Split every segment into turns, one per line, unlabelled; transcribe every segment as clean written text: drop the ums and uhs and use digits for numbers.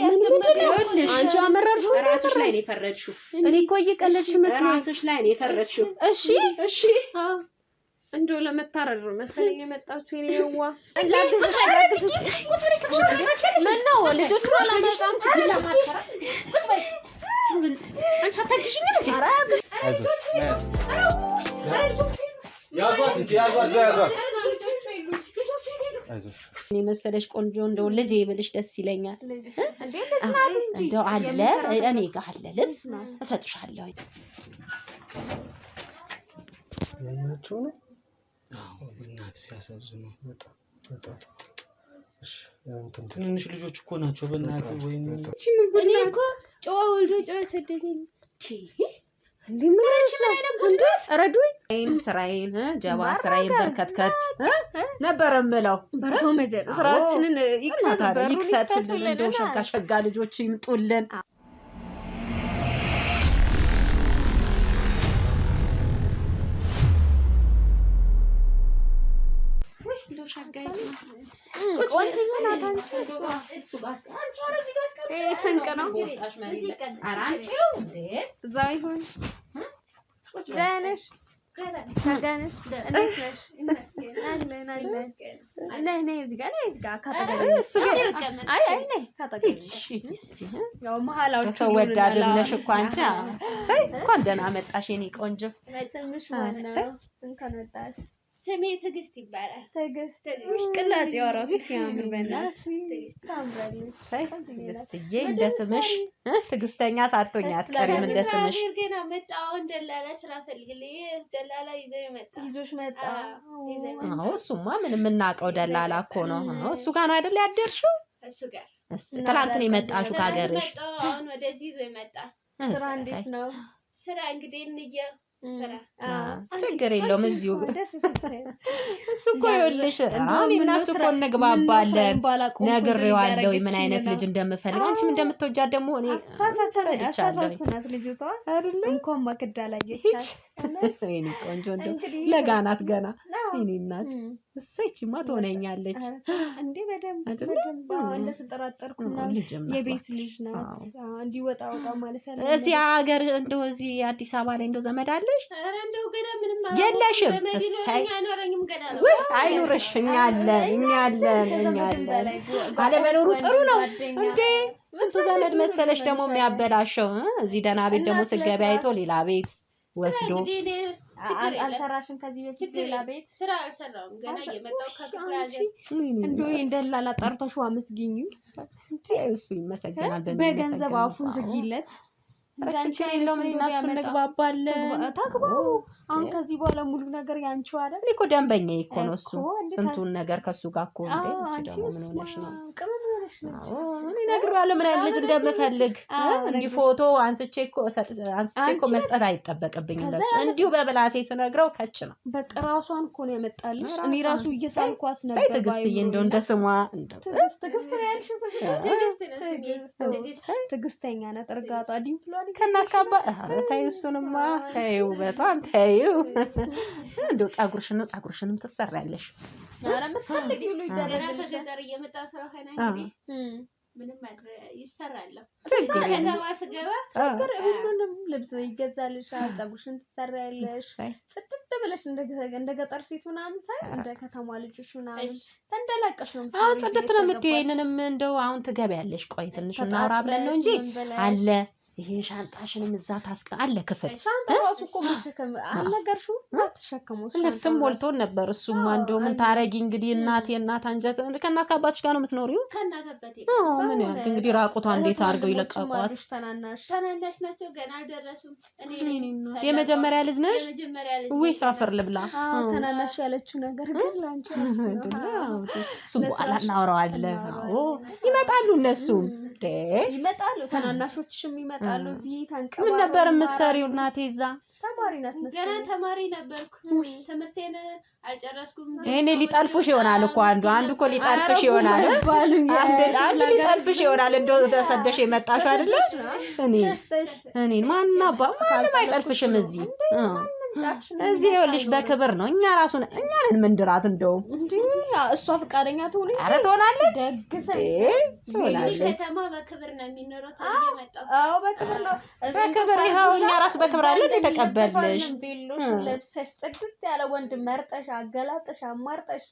ያስለምደው አንቺ አመረርሹ
ራስሽ ላይ ነው የፈረድሽው
እኔ እኮ እየቀለድሽ መስሎኝ
ራስሽ ላይ ነው የፈረድሽው
እሺ
እንደው ለመታረድ ነው መሰለኝ የመጣችሁ የኔዋ
ምን ነው ልጆቹ አላመጣም ትግላ ማከራ ቁጭ በይ አንቺ አታግዢኝ ነው
ያዟት
እኔ መሰለሽ ቆንጆ እንደው ልጅ ይብልሽ ደስ ይለኛል እንደው አለ እኔ ጋር አለ ልብስ እሰጥሻለሁ
ያያችሁ ነው እናት ሲያሳዝኑ በጣም እሺ ትንሽ ልጆች እኮ ናቸው በእናት ወይኔ
እኔ እኮ ጨዋ ወልዶ ጨዋ ሰደደኝ
እንዴ ምንሽ ነው እንዴ ረዱኝ ስራዬን ጀባ ስራዬን በርከትከት ነበር እምለው
በርሶ መጀር ስራችንን
ይከታተሉልን እንደው ሸጋ ልጆች ይምጡልን ሰው ወዳድነሽ እኮ አንቺ እንኳን ደህና መጣሽ የኔ ቆንጆ
እንኳን መጣሽ ስሜ ትግስት ይባላል ትግስት ቅላጼው ራሱ ሲያምር በእናትሽ ትግስት ታምራለች
ትግስትዬ እንደስምሽ ትግስተኛ ሳትሆኛ አትቀሪም እንደስምሽ
ገና መጣው ደላላ ስራ ፈልግልኝ ደላላ ይዞሽ መጣ
አዎ እሱማ ምንም እናቀው ደላላ እኮ ነው እሱ ጋር አይደል ያደርሽው
እሱ ጋር
ትላንት ነው የመጣሽው ካገርሽ
አሁን ወደዚህ ይዞ ይመጣ ስራ እንዴት ነው ስራ እንግዲህ እንየ
ችግር የለውም እዚሁ እሱ እኮ ይኸውልሽ እኔና እሱ እኮ እንግባባለን ነግሬዋለሁ ምን አይነት ልጅ እንደምፈልግ አንቺም እንደምትወጃት ደግሞ እኔ
አሳሳስናት ልጅቷ አይደል እንኳን ማከዳ ላይ ይቻል
እኔ ቆንጆ እንደው ለጋናት ገና እኔ እናት እሰይችማ ትሆነኛለች
እንዴ በደንብ እንደተጠራጠርኩና የቤት ልጅ ናት እንዲወጣ ወጣ ማለት ያለው
እዚህ ሀገር እንደው እዚህ አዲስ አበባ ላይ እንደው ዘመድ አለሽ
ኧረ እንደው ገና ምንም
የለሽም
አይኖረኝም ገና ነው
ወይ አይኖርሽ እኛ አለን አለመኖሩ ጥሩ ነው እንዴ ስንቱ ዘመድ መሰለሽ ደግሞ የሚያበላሸው እዚህ ደህና ቤት ደግሞ ስገቢ አይቶ ሌላ ቤት ወስዶ
አልሰራሽም ከዚህ በፊት ሌላ ቤት ስራ አልሰራውም ገና እየመጣው ከክፍለ ሀገር እንደው እንደላላ ጠርተሽው አመስግኙ
እንዴ እሱ ይመሰገናል
በገንዘብ አፉን ዝጊለት
ችግር የለውም እኔና እሱ እንግባባለን
ታግባው አሁን ከዚህ በኋላ ሙሉ ነገር ያንቺው አይደል
እኮ ደንበኛዬ እኮ ነው እሱ ስንቱን ነገር ከሱ ጋር እኮ እንዴ ደግሞ ምን ሆነሽ ነው እኔ ነግሬዋለሁ ምን አይነት ልጅ እንደምፈልግ እንዲህ ፎቶ አንስቼ እኮ መስጠት አይጠበቅብኝም እንደሱ እንዲሁ በብላሴ ስነግረው ከች ነው
በቃ ራሷን እኮ ነው ያመጣልሽ እኔ ራሱ እየሳልኳት ነበር
ትግስትዬ እንደው እንደ ስሟ
ትግስት ነው ያልሽ ትግስተኛ ናት እርጋታ ዲምፕሏል
ከናካባ ታዩ እሱንማ ታዩ በጣም ታዩ እንደው ጸጉርሽንም ትሰራለሽ
ኧረ ምትፈልጊው ሁሉ ይደረግልሽ ገጠር እየመጣ ስራ ሆነ እንግዲህ ምንም ይሰራል ከተማ ስገባ ችግር ሁሉንም ልብስ ይገዛልሻል ጸጉርሽን ትሰራያለሽ ጽድት ብለሽ እንደ ገጠር ሴት ምናምን ሳይሆን እንደ ከተማ ልጆች ምናምን ተንደላቀሽ ነው
አዎ ጽድት ነው የምትይው ይሄንንም እንደው አሁን ትገቢያለሽ ቆይ ትንሽ እናውራ ብለን ነው እንጂ አለ ይሄ ሻንጣሽንም እዛ አለ ክፍል
ሻንጣው እኮ መሸከም አልነገርሽው አትሸከሙስ
ልብስም ሞልቶን ነበር እሱማ እንደው ምን ታረጊ እንግዲህ እናት አንጀት ከእናት ከአባትሽ ጋር ነው የምትኖሪው
ከእናት አባቴ
ምን ያርግ እንግዲህ ራቁቷ እንዴት አድርገው ይለቀቋት
ታናናሽ ናቸው ገና አልደረሱም
እኔ የመጀመሪያ ልጅ ነሽ ወይ አፈር ልብላ
ታናናሽ ያለችው ነገር ግን ላንቺ
እሱ በኋላ እናወራዋለን ይመጣሉ እነሱም
ይመጣሉ ታናናሾችሽም ይመጣሉ እዚህ ታንቀባ
ምን ነበር የምትሰሪው እናቴ እዛ
ተማሪ ናት ገና ተማሪ ነበርኩ ትምህርቴን አልጨረስኩም
እኔ ሊጠልፉሽ ይሆናል እኮ አንዱ እኮ ሊጠልፍሽ ይሆናል አንድ ሊጠልፍሽ ይሆናል እንደው ተሰደሽ የመጣሽው አይደለ እኔ ማንንም አይጠልፍሽም እዚህ
ጫፍሽን
እዚህ ይኸውልሽ በክብር ነው እኛ ራሱን እኛ ነን ምንድራት እንደው
እንዴ እሷ ፈቃደኛ ትሆን እንጂ
ኧረ ትሆናለች
ትሆናለች ከተማ በክብር ነው የሚኖረው ታየመጣው አዎ በክብር ነው
በክብር ይኸው እኛ ራሱ በክብር አለ ተቀበልሽ
ቤሎሽ ለብሰሽ ጥድት ያለ ወንድ መርጠሽ አገላጠሽ አማርጠሽ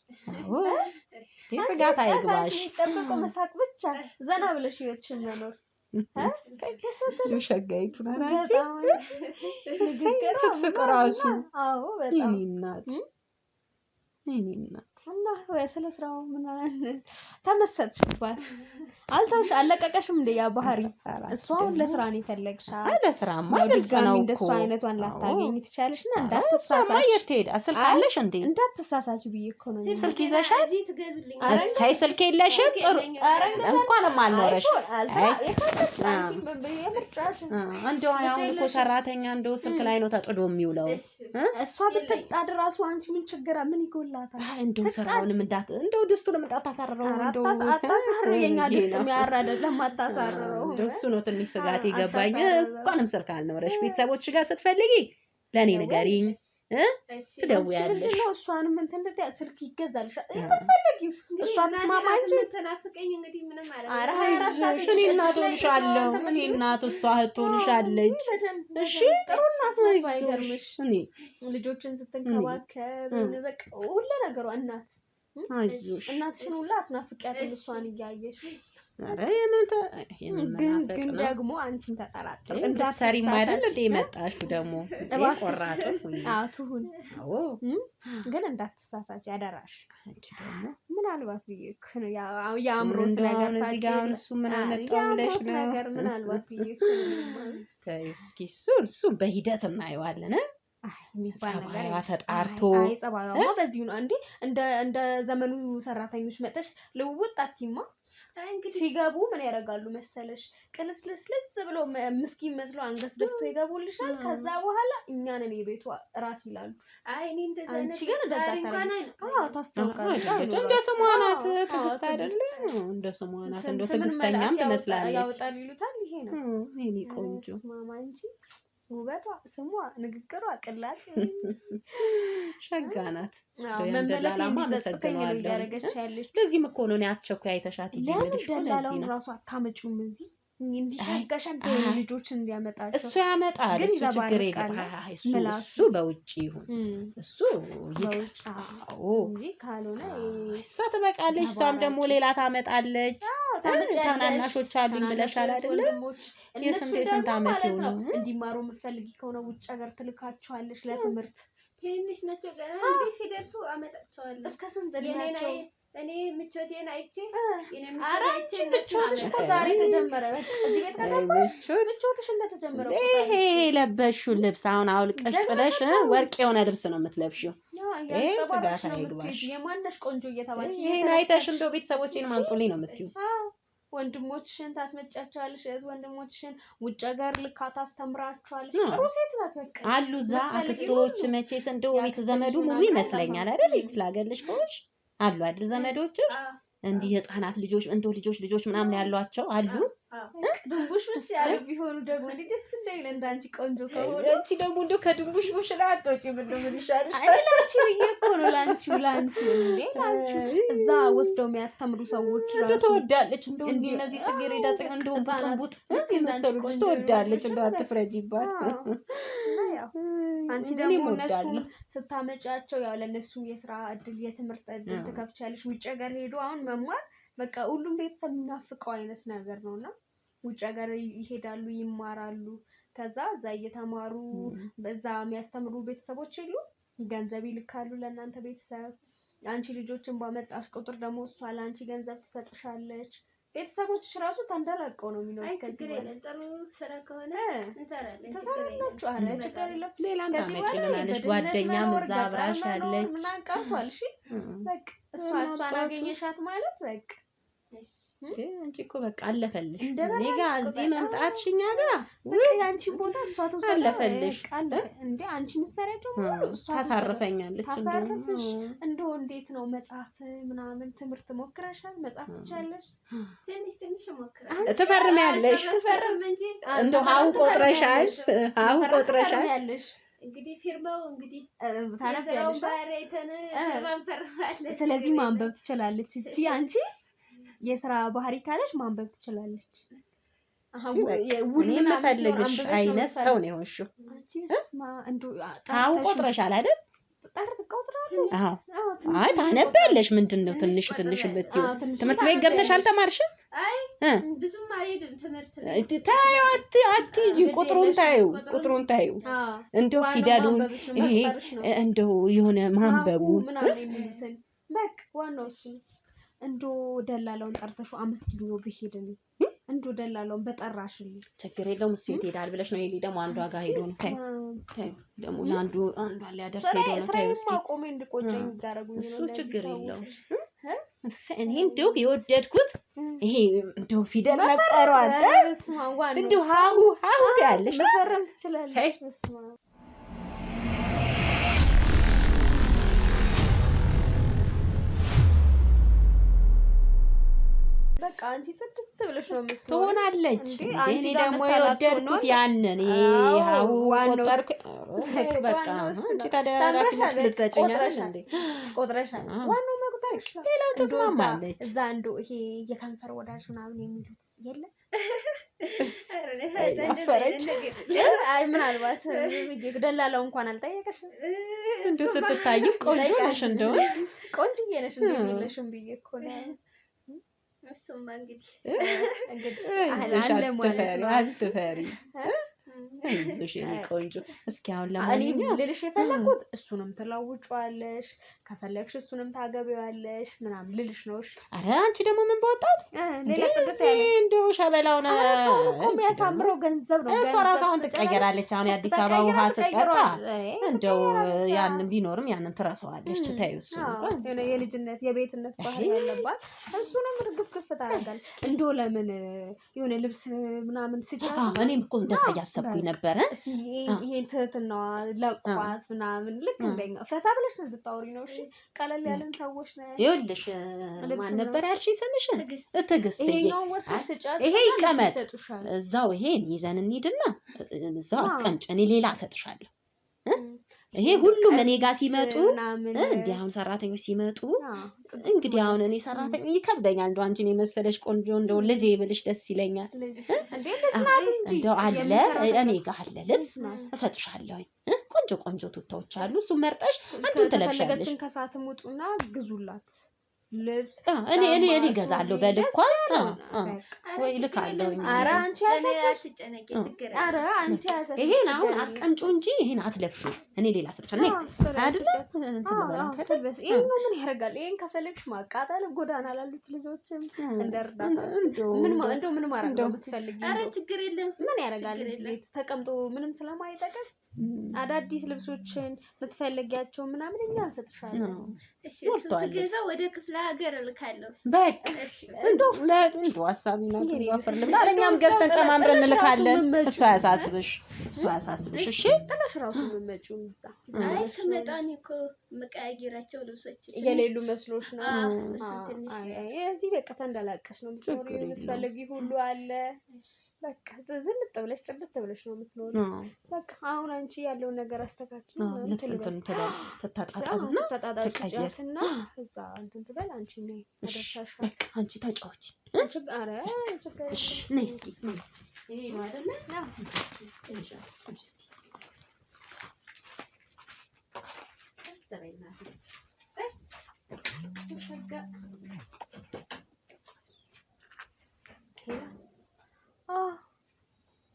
ስጋት አይግባሽ
ይጠብቀው መሳቅ ብቻ ዘና ብለሽ ህይወትሽን መኖር
ሸጋይቱ ናናቺ ስትስቅ ራሱ
አዎ በጣም
እኔና
አላህ ወይ ስለ ስራው ምን ተመሰጥሽባት አልተውሽ አለቀቀሽም እንደ ያ ባህሪ እሷው ለስራ ነው ይፈልግሻል
ለስራማ ግልጽ ነው
እንደሷ አይነቷን ላታገኝ ትቻለሽና እንዳትሳሳች
የትሄድ ስልክ አለሽ እንዴ
እንዳትሳሳች ብዬ እኮ ነው
ስልክ ይዘሻል እዚህ ትገዙልኝ አይ ስልክ የለሽም ጥሩ እንኳንም አልኖረሽ እንደው ያው እኮ ሰራተኛ እንደው ስልክ ላይ ነው ተጥዶ የሚውለው
እሷ ብትጣድ ራሱ አንቺ ምን ችግር ምን ይጎላታል
እንደው ስራውንም እንደው ድስቱንም እንዳታሳርረው እንደው
አታሳርረው የኛ ድስት የሚያራደ ለማታሳርረው
እሱ ነው ትንሽ ስጋት ይገባኝ እንኳንም ስልክ አልኖረሽ ቤተሰቦችሽ ጋር ስትፈልጊ ለኔ ንገሪኝ ትደውያለሽ
ነው እሷንም እንትን እንደዚያ ስልክ ይገዛልሻል ይፈልጊው እሷ ተስማማ እንጂ ተናፍቀኝ እንግዲህ ምንም አላረጋሽ
እኔ እናት ሆንሻለሁ እኔ እናት እሷ እህት ሆንሻለች
እሺ ጥሩ እናት ነው ባይገርምሽ እኔ ልጆችን ስትንከባከብ በቃ ሁሉ ነገሯ እናት
አይዞሽ
እናትሽን ሁሉ አትናፍቂያትም እሷን እያየሽ
አረ የመንተ
ግን ደግሞ አንቺን ተጠራጥር
እንዳትሰሪም አይደል እንዴ መጣሽ ደግሞ ቆራጥ
አቱን አዎ ግን እንዳትሳሳች ያደራሽ አንቺ ደግሞ ምናልባት ቢይክ ያምሮት ነገር
ታዲያ እሱ ምን አመጣው ብለሽ ነው
ነገር ምናልባት ቢይክ
እስኪ እሱ በሂደት እናየዋለን
የሚባል ነገር
ተጣርቶ
አይ ጸባዩማ በዚሁ ነው እንደ ዘመኑ ሰራተኞች መጥተሽ ልውውጥ አትይማ እንግዲህ ሲገቡ ምን ያደርጋሉ መሰለሽ ቅልስልስልስ ብሎ ምስኪን መስሎ አንገት ደፍቶ ይገቡልሻል ከዛ በኋላ እኛ ነን የቤቱ ራስ ይላሉ አይ እኔ እንደዛ ነኝ ግን እንደዛ ታስተውቃለሽ
እንደ ስሟ ናት ትግስት አይደለ እንደ ስሟ ናት እንደ ትግስተኛም ትመስላለች
ያወጣል ይሉታል ይሄ ነው
የኔ ቆንጆ
ማማ እንጂ ውበቷ ስሟ ንግግሯ ቅላጤ
ሸጋ ናት
መመለስ እንዲዘጽከኝ ነው ያደረገች ያለች
ለዚህም እኮ ነው አትቸኩይ አይተሻት ይጀምልሽ
ደላላውን ራሱ አታመጪውም እዚህ እንዲሸጋሻን ልጆች እንዲያመጣቸው
እሱ ያመጣል እሱ ችግር የለም እሱ በውጪ ይሁን እሱ
በውጪ አዎ ካልሆነ
እሷ ትበቃለች እሷም ደግሞ ሌላ ታመጣለች ታናናሾች አሉኝ ብለሻል አይደለ የስንት ዓመት ይሆናል
እንዲማሩ የምትፈልጊ ከሆነ ውጭ ሀገር ትልካቸዋለሽ ለትምህርት ትንሽ ናቸው ገና እንዴ ሲደርሱ አመጣቸዋለሁ እስከ ስንት ናቸው እኔ ምቾቴን አይቼ ምቾትሽ እኮ ዛሬ ተጀመረ በቃ እዚህ ቤት ምቾትሽ እንደተጀመረ
ይሄ የለበሽው ልብስ አሁን አውልቀሽ ጥለሽ ወርቅ የሆነ ልብስ ነው የምትለብሺው ይሄ ስጋት አይግባሽ
የማነሽ ቆንጆ እየተባልሽ
ይሄን አይተሽ እንደው ቤተሰቦቼን ማምጡልኝ ነው የምትይው
ወንድሞችሽን ታስመጫቸዋለሽ ወንድሞችሽን ውጭ ሀገር ልካ ታስተምራቸዋለሽ ጥሩ ሴት ናት በቃ
አሉ እዛ አክስቶች መቼስ እንደው ቤት ዘመዱ ሙሉ ይመስለኛል አይደል ይፍላገልሽ ኮሽ አሉ አይደል ዘመዶች እንዲህ ህፃናት ልጆች እንዶ ልጆች ምናምን ያሏቸው አሉ
ድንቡሽቡሽ ያሉ ቢሆኑ ደግሞ ደስ እንደይለ እንዳንቺ ቆንጆ ከሆነ
አንቺ ደግሞ እንዶ ከድንቡሽቡሽ ላይ አጥጪ ምን ይሻልሽ
አይላንቺ ይየኮኑ ላንቺ እንዴ ላንቺ እዛ ወስደው የሚያስተምሩ ሰዎች
ራሱ ተወዳለች እንዶ እነዚህ ጽጌረዳ እንዶ ቡጥቡጥ እንደሰሩ ተወዳለች እንዶ አትፍረጂባት
አንቺ ደግሞ እነሱ ስታመጫቸው ያው ለነሱ የስራ እድል የትምህርት እድል ተከፍቻለሽ ውጭ ሀገር ሄዶ አሁን መማር በቃ ሁሉም ቤተሰብ የሚናፍቀው አይነት ነገር ነውና ውጭ ሀገር ይሄዳሉ ይማራሉ ከዛ እዛ እየተማሩ በዛ የሚያስተምሩ ቤተሰቦች ይሉ ገንዘብ ይልካሉ ለእናንተ ቤተሰብ አንቺ ልጆችን ባመጣሽ ቁጥር ደግሞ እሷ ለአንቺ ገንዘብ ትሰጥሻለች ቤተሰቦችሽ ራሱ ተንደላቀው ነው የሚኖሩት ከዚህ በላይ ጥሩ ስራ ከሆነ እንሰራለን ተሰራላችሁ አረ ችግር የለም
ሌላም ታመጭልናለሽ ጓደኛም እዛ አብራሽ አለች
ምን አንቀርቷል እሺ በቃ እሷን አገኘሻት ማለት በቃ
አንቺ እኮ በቃ አለፈልሽ እኔ ጋር እዚህ መምጣትሽ እኛ ጋር
ወይ አንቺ ቦታ እሷ
አለፈልሽ
እንዴ አንቺ ምሰራቸው
እሷ ታሳርፈኛለች
እንደው እንዴት ነው መጽሐፍ ምናምን ትምህርት ሞክረሻል መጽሐፍ ትቻለሽ ትንሽ ሞክራለሽ
ትፈርሚያለሽ
ትፈርም እንጂ
እንደው አሁን ቆጥረሻል
እንግዲህ ፊርማው እንግዲህ
ታነቢያለሽ።
ስለዚህ ማንበብ ትችላለች እቺ አንቺ የስራ ባህሪ ካለሽ ማንበብ ትችላለች።
እኔ የምፈልግሽ አይነት ሰው ነው የሆንሽው። አሁን ቆጥረሻል አይደል? አይ ታነቢያለሽ። ምንድነው ትንሽ የምትይው? ትምህርት ቤት ገብተሽ አልተማርሽም?
አይ ብዙም አልሄድም ትምህርት ቤት።
ታዩ አትሂጂ። ቁጥሩን ታዩ እንደው ፊደሉን ይሄ እንደው የሆነ ማንበቡ
ምናምን የሚሉትን በቃ ዋናው እሱ እንደው ደላላውን ጠርተሽው አመስግኘው ብሄድ ነው እንደው ደላላውን በጠራሽልኝ
ችግር የለውም። እሱ ይሄዳል ብለሽ ነው። ይሄ ደግሞ አንዷ ጋር ሄዶ ነው። ታዩ ደግሞ ለአንዷ ሊያደርስ ሄዶ ነው። ታዩ እስኪ
ማቆሜ እንድቆጨኝ ይጋረጉኝ ነው።
እሱ ችግር የለውም። እኔ እንደው የወደድኩት ይሄ እንደው ፊደል መቀሯል እንደው ሃሁ ያለሽ
መፈረም ትችላለሽ። በቃ አንቺ ጽድት ብለሽ ነው የምትሆነው
ትሆናለች። እኔ ደግሞ የወደድኩት ያንን ሃሁ ቆጠርኩ በቃ አንቺ ታዲያ ራስሽ ልትሰጪኛለሽ እንዴ?
ቆጥረሻል። ዋናው መቁጠርሽ
ሌላው ተስማማለች።
እዛ እንደው ይሄ የከንፈር ወዳጅ ምናምን የሚሉት የለም። አይ ምናልባት ደላላው እንኳን አልጠየቀሽም።
እንደው ስትታይ ቆንጆ ነሽ፣ እንደው
ቆንጆዬ ነሽ እንደው የለሽም ብዬ እኮ ነው። እሱማ እንግዲህ አለ ማለት ነው።
አትፈሪ አይዞሽ የኔ ቆንጆ። እስኪ አሁን ለማንኛውም
ልልሽ የፈለኩት እሱንም ትለውጪዋለሽ፣ ከፈለግሽ እሱንም ታገቢዋለሽ ምናምን ልልሽ ነው። እሺ
ኧረ አንቺ ደግሞ ምን በወጣት
ሌላ ጽድት ያለ
እንደው ሸበላው ነው
እኮ የሚያሳምረው ገንዘብ ነው።
እሷ ራሷ አሁን ትቀየራለች። አሁን የአዲስ አበባ ውሃ ስትጠጣ እንደው ያንን ቢኖርም ያንን ትረሳዋለች። ተይው እሱ
የሆነ የልጅነት የቤትነት ባህል ያለባት እሱንም ርግፍግፍ ታደርጋለች። እንደው ለምን የሆነ ልብስ ምናምን ስጫት
እኔም እኮ እንደዛ እያሰብኩኝ ነበረ።
እስቲ ይሄን ትህትናዋ ለቋት ምናምን ልክ እንደኛ ፈታ ብለሽ ነው ብታወሪ ነው። እሺ ቀለል ያለን ሰዎች ነው።
ይኸውልሽ ማን ነበር ያልሽኝ ስምሽን? ትዕግስት።
ይሄኛው ወስደሽ ስጫት
ይሄ ይቀመጥ እዛው ይሄን ይዘን እንሂድና እዛው አስቀምጭ፣ እኔ ሌላ እሰጥሻለሁ። ይሄ ሁሉም እኔ ጋር ሲመጡ እንዴ አሁን ሰራተኞች ሲመጡ እንግዲህ አሁን እኔ ሰራተኛ ይከብደኛል። እንደው አንቺን የመሰለሽ ቆንጆ እንደው ልጄ ብልሽ ደስ ይለኛል። እንደው አለ እኔ ጋር አለ ልብስ እሰጥሻለሁ። ቆንጆ ቱታዎች አሉ። እሱ መርጠሽ አንዱን ትለብሻለሽ።
ከሰዓትም ውጡና ግዙላት ልብስ።
እኔ እገዛለሁ በልኳ ወይ ልካለሁ።
ኧረ አንቺ አትጨነቂ ችግር ኧረ አንቺ ያዘሽ
ይሄን አሁን አስቀምጪው እንጂ ይሄን አትለብሺው። እኔ ሌላ ሰጥሻለሁ አይደል?
ይሄኛው ምን ያደርጋል? ይሄን ከፈለግሽ ማቃጠል ጎዳና ላሉት ልጆችም እንደርዳታ ምን ማድረግ ነው የምትፈልጊው? ኧረ ችግር የለም። ምን ያደርጋል? ቤት ተቀምጦ ምንም ስለማይጠቅም አዳዲስ ልብሶችን የምትፈልጊያቸው ምናምን እኛ እንሰጥሻለን። እሺ እሱ ስገዛ ወደ ክፍለ ሀገር እልካለሁ።
በቃ እንደው ሀሳቢ ናት። ወፍር ልብላ እኛም ገዝተን ጨማምረን እንልካለን። እሱ አያሳስብሽ። እሺ
ጥለሽ ራሱ የምትመጪው እዛ።
አይ ስመጣ እኔ እኮ የምቀያይራቸው ልብሶች
የሌሉ መስሎሽ ነው? እዚህ በቃ ተንደላቀሽ ነው የምትኖሪው። የምትፈልጊ ሁሉ አለ። በቃ ዝንጥ ብለሽ ጥድት ብለሽ ነው የምትኖሪው። በቃ አሁን አንቺ ያለውን ነገር አስተካክዪ።
ተጣጣጣና
ተቀየርና እዛ እንትን ትበል። አንቺ ነይ አደርሳሻ።
በቃ አንቺ ተጫወቺ።
ኧረ
እሺ ነይ እስኪ
ይሄ ነው አይደለ?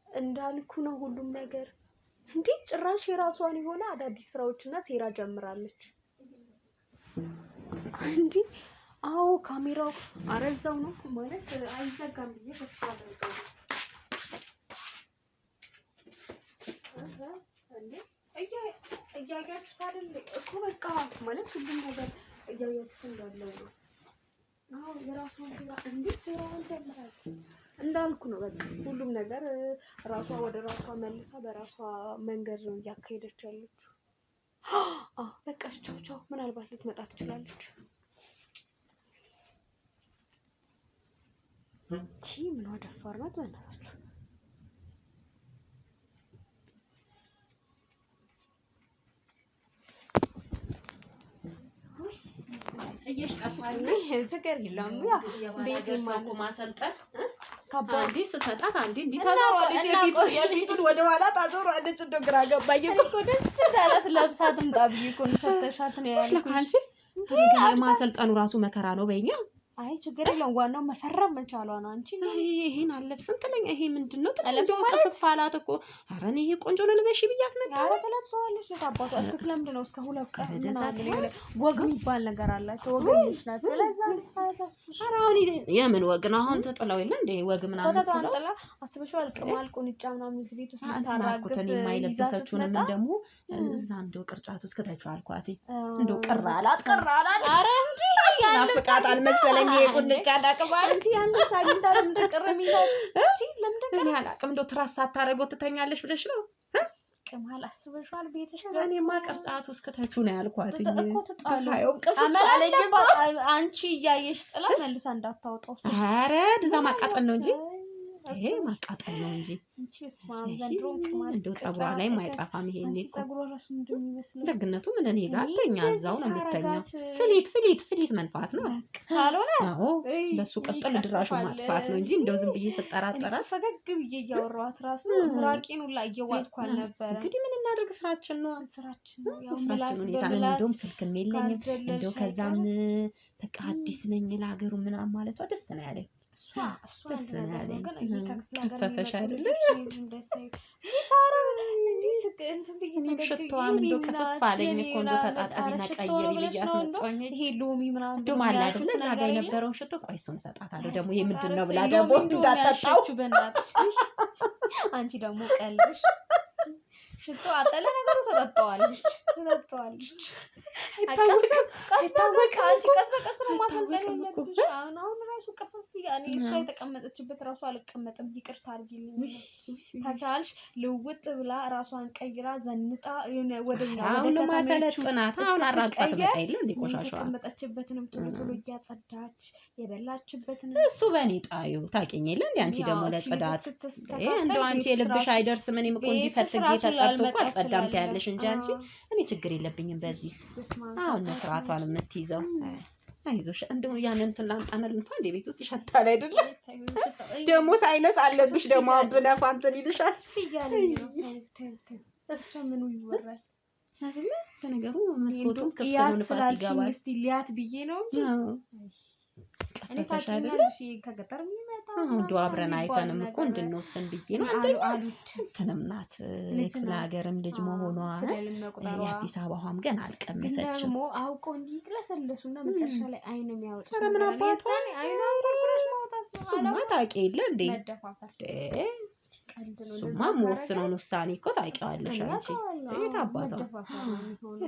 እንዳልኩ ነው ሁሉም ነገር። እንዴ ጭራሽ የራሷን የሆነ አዳዲስ ስራዎችና ሴራ ጀምራለች። እንዴ አዎ ካሜራው አረዛው ነው ማለት አይዘጋም ብዬ ተስፋ አደርጋለሁ። እንዴ እያያችሁት አይደል እኮ በቃ ማለት ሁሉም ነገር እያያችሁት እንዳለው ነው። አዎ የራሷን ሴራ እንዴ ሴራውን ጀምራለች። እንዳልኩ ነው በቃ ሁሉም ነገር ራሷ ወደ ራሷ መልሳ በራሷ መንገድ ነው እያካሄደች ያለችው። በቃ ቻው። ምናልባት ልትመጣ ትችላለች። ምን ደፋር ናት በእናታችሁ። አይ ችግር የለውም። ያው ቤት
ማሰልጠን
ከባድ
አንዴ ስሰጣት አንዴ እንዲህ ታዞራለች። የፊቱን ወደ ኋላ ታዞራለች። እንደው ግራ ገባኝ እኮ
ደስ እንዳላት ለብሳትም ጣብይ እኮ ሰተሻት ነው ያልኩሽ።
አንቺ ማሰልጠኑ ራሱ መከራ ነው በእኛ።
አይ ችግር የለውም። ዋናው መፈረም መቻሏ ነው። አንቺ
ይሄን አለብስም ትለኛ። ይሄ ምንድነው ተለብሶ ማለት ፋላት እኮ ኧረ እኔ ይሄ ቆንጆ ነው ልበሽ ብያት ነበር።
ኧረ ተለብሰዋለች። ታባቷ እስክትለምድ ነው እስከ 2 ቀን ምናምን ወግ የሚባል ነገር አላቸው። ወገኞች ናቸው። ለዛ አያሳስብሽ።
ኧረ አሁን የምን ወግ ነው አሁን ተጥለው የለ እንደ ወግ ምናምን
ተጣጣ አንጥላ አስበሽዋል። ቅማል ቁንጫ ምናምን ቤት ውስጥ ታራግፍ
የማይለበሰችውንም ደግሞ እዛ እንደው ቅርጫት ውስጥ ከተቻው አልኳት። እንደው ቅር አላት።
ኧረ እንዴ
ናፍቃት አልመሰለኝ ቁንጫ ዳቅባል
እንጂ ያን ሳይንታ ለምን ተቀረሚላት እንጂ ለምን
እኔ አላቅም። እንደው ትራስ ሳታረገው ትተኛለሽ ብለሽ ነው
ቅማል አስበሽዋል። ቤትሽ
እኔማ ቅርጫት ውስጥ ከተቻው ነው ያልኳት።
እኮ ተጣለው አንቺ እያየሽ ጥላ መልሳ እንዳታወጣው።
ኧረ እዛ ማቃጠል ነው እንጂ ይሄ ማቃጠል ነው እንጂ
አንቺ ስማም ዘንድሮ ቅማል
እንደው ጸጉሯ ላይ ማይጣፋም። ይሄኔ
ጸጉሯ ራሱ እንደሚመስል
ደግነቱ ምን እኔ ጋር ተኛ እዛው ነው የሚተኛው። ፍሊት መንፋት ነው
ካልሆነ
አዎ በሱ ቀጥል ድራሹ ማጥፋት ነው እንጂ እንደው ዝም ብዬ ስጠራጠራት
ፈገግ ብዬ እያወራኋት ራሱ ምራቄን ሁላ እየዋጥኳል ነበር።
እንግዲህ ምን እናድርግ ስራችን ነው
ያው ምላስ
እንደውም ስልክም የለኝም። እንደው ከዛም በቃ አዲስ ነኝ ለሀገሩ ምናምን ማለቷ ደስ ነው ያለኝ። እሷ ደስ ነው ያለኝ። ከፈፈሽ አይደል
ይሳራ እንዴ እንትን ብዬ
ሽቶዋም እንደው ከፈፍ አለኝ እኮ እንደው ተጣጣቢና ቀይሪ ብያት መጣኝ።
ይሄ ሎሚ ምናምን
እንደው ማለት አይደል እዛ ጋር የነበረውን ሽቶ ቆይ እሱን እሰጣታለሁ። ደግሞ ይሄ ምንድነው ብላ ደግሞ እንዳጠጣው
በእናትሽ አንቺ ደግሞ ቀልሽ ሽቶ አጠለ ነገሩ ተጠጣዋለሽ። ቀስ በቀስ ነው ማሰልጠን ያለብሽ። አሁን ራሱ ቀፈፍ ያኔ እሷ የተቀመጠችበት ራሱ አልቀመጥም ይቅርታ አድርጊልኝ። ታቻልሽ ልውጥ ብላ ራሷን ቀይራ ዘንጣ ወደኛ ወደ
ማሰለጥናት አሁን አራቃት መጣ ይለ እንደ ቆሻሻዋ
የተቀመጠችበትንም ቶሎ እያጸዳች የበላችበትን
እሱ በኔ ጣዩ ታውቂኝ የለ እንደ አንቺ ደግሞ ለጽዳት እንደው አንቺ የልብሽ አይደርስም። እኔም እኮ እንዲፈትግ ተጸድቶ እኮ አልጸዳም ታያለሽ እንጂ አንቺ እኔ ችግር የለብኝም በዚህ አሁን ስርዓቷን የምትይዘው። አይዞሽ እንደው ያንን እንትን ላምጣናል እንኳን እንደ ቤት ውስጥ ይሸታል አይደለ? ደግሞ ሳይነስ አለብሽ ደግሞ አብለፋ እንትን ይልሻል
ይያለኝ ነው። ተፍቻ ምኑ ይወራል አይደለ?
በነገሩ መስኮቱን ከፍተው ንፋስ ይገባል።
እስቲ ሊያት ብዬ ነው እንጂ እኔ ታውቂኛለሽ ከገጠር የሚመጣ
እንደው አብረን አይተንም እኮ እንድንወስን ብዬ ነው።
አሉት
እንትንም ናት ክፍለ ሀገርም ልጅ መሆኗ የአዲስ አበባም ገና አልቀመሰችም።
ደግሞ አውቀው እንዲቅለሰለሱና መጨረሻ ላይ አይን የሚያወጡ
ኧረ ምን አባቷ
አይን አውቆርቆረሽ ማውጣት ነው
ማለት ታውቂ የለ እንዴ?
መደፋፈር
እሱማ የምወስነውን ውሳኔ እኮ ታውቂዋለሽ አንቺ። የት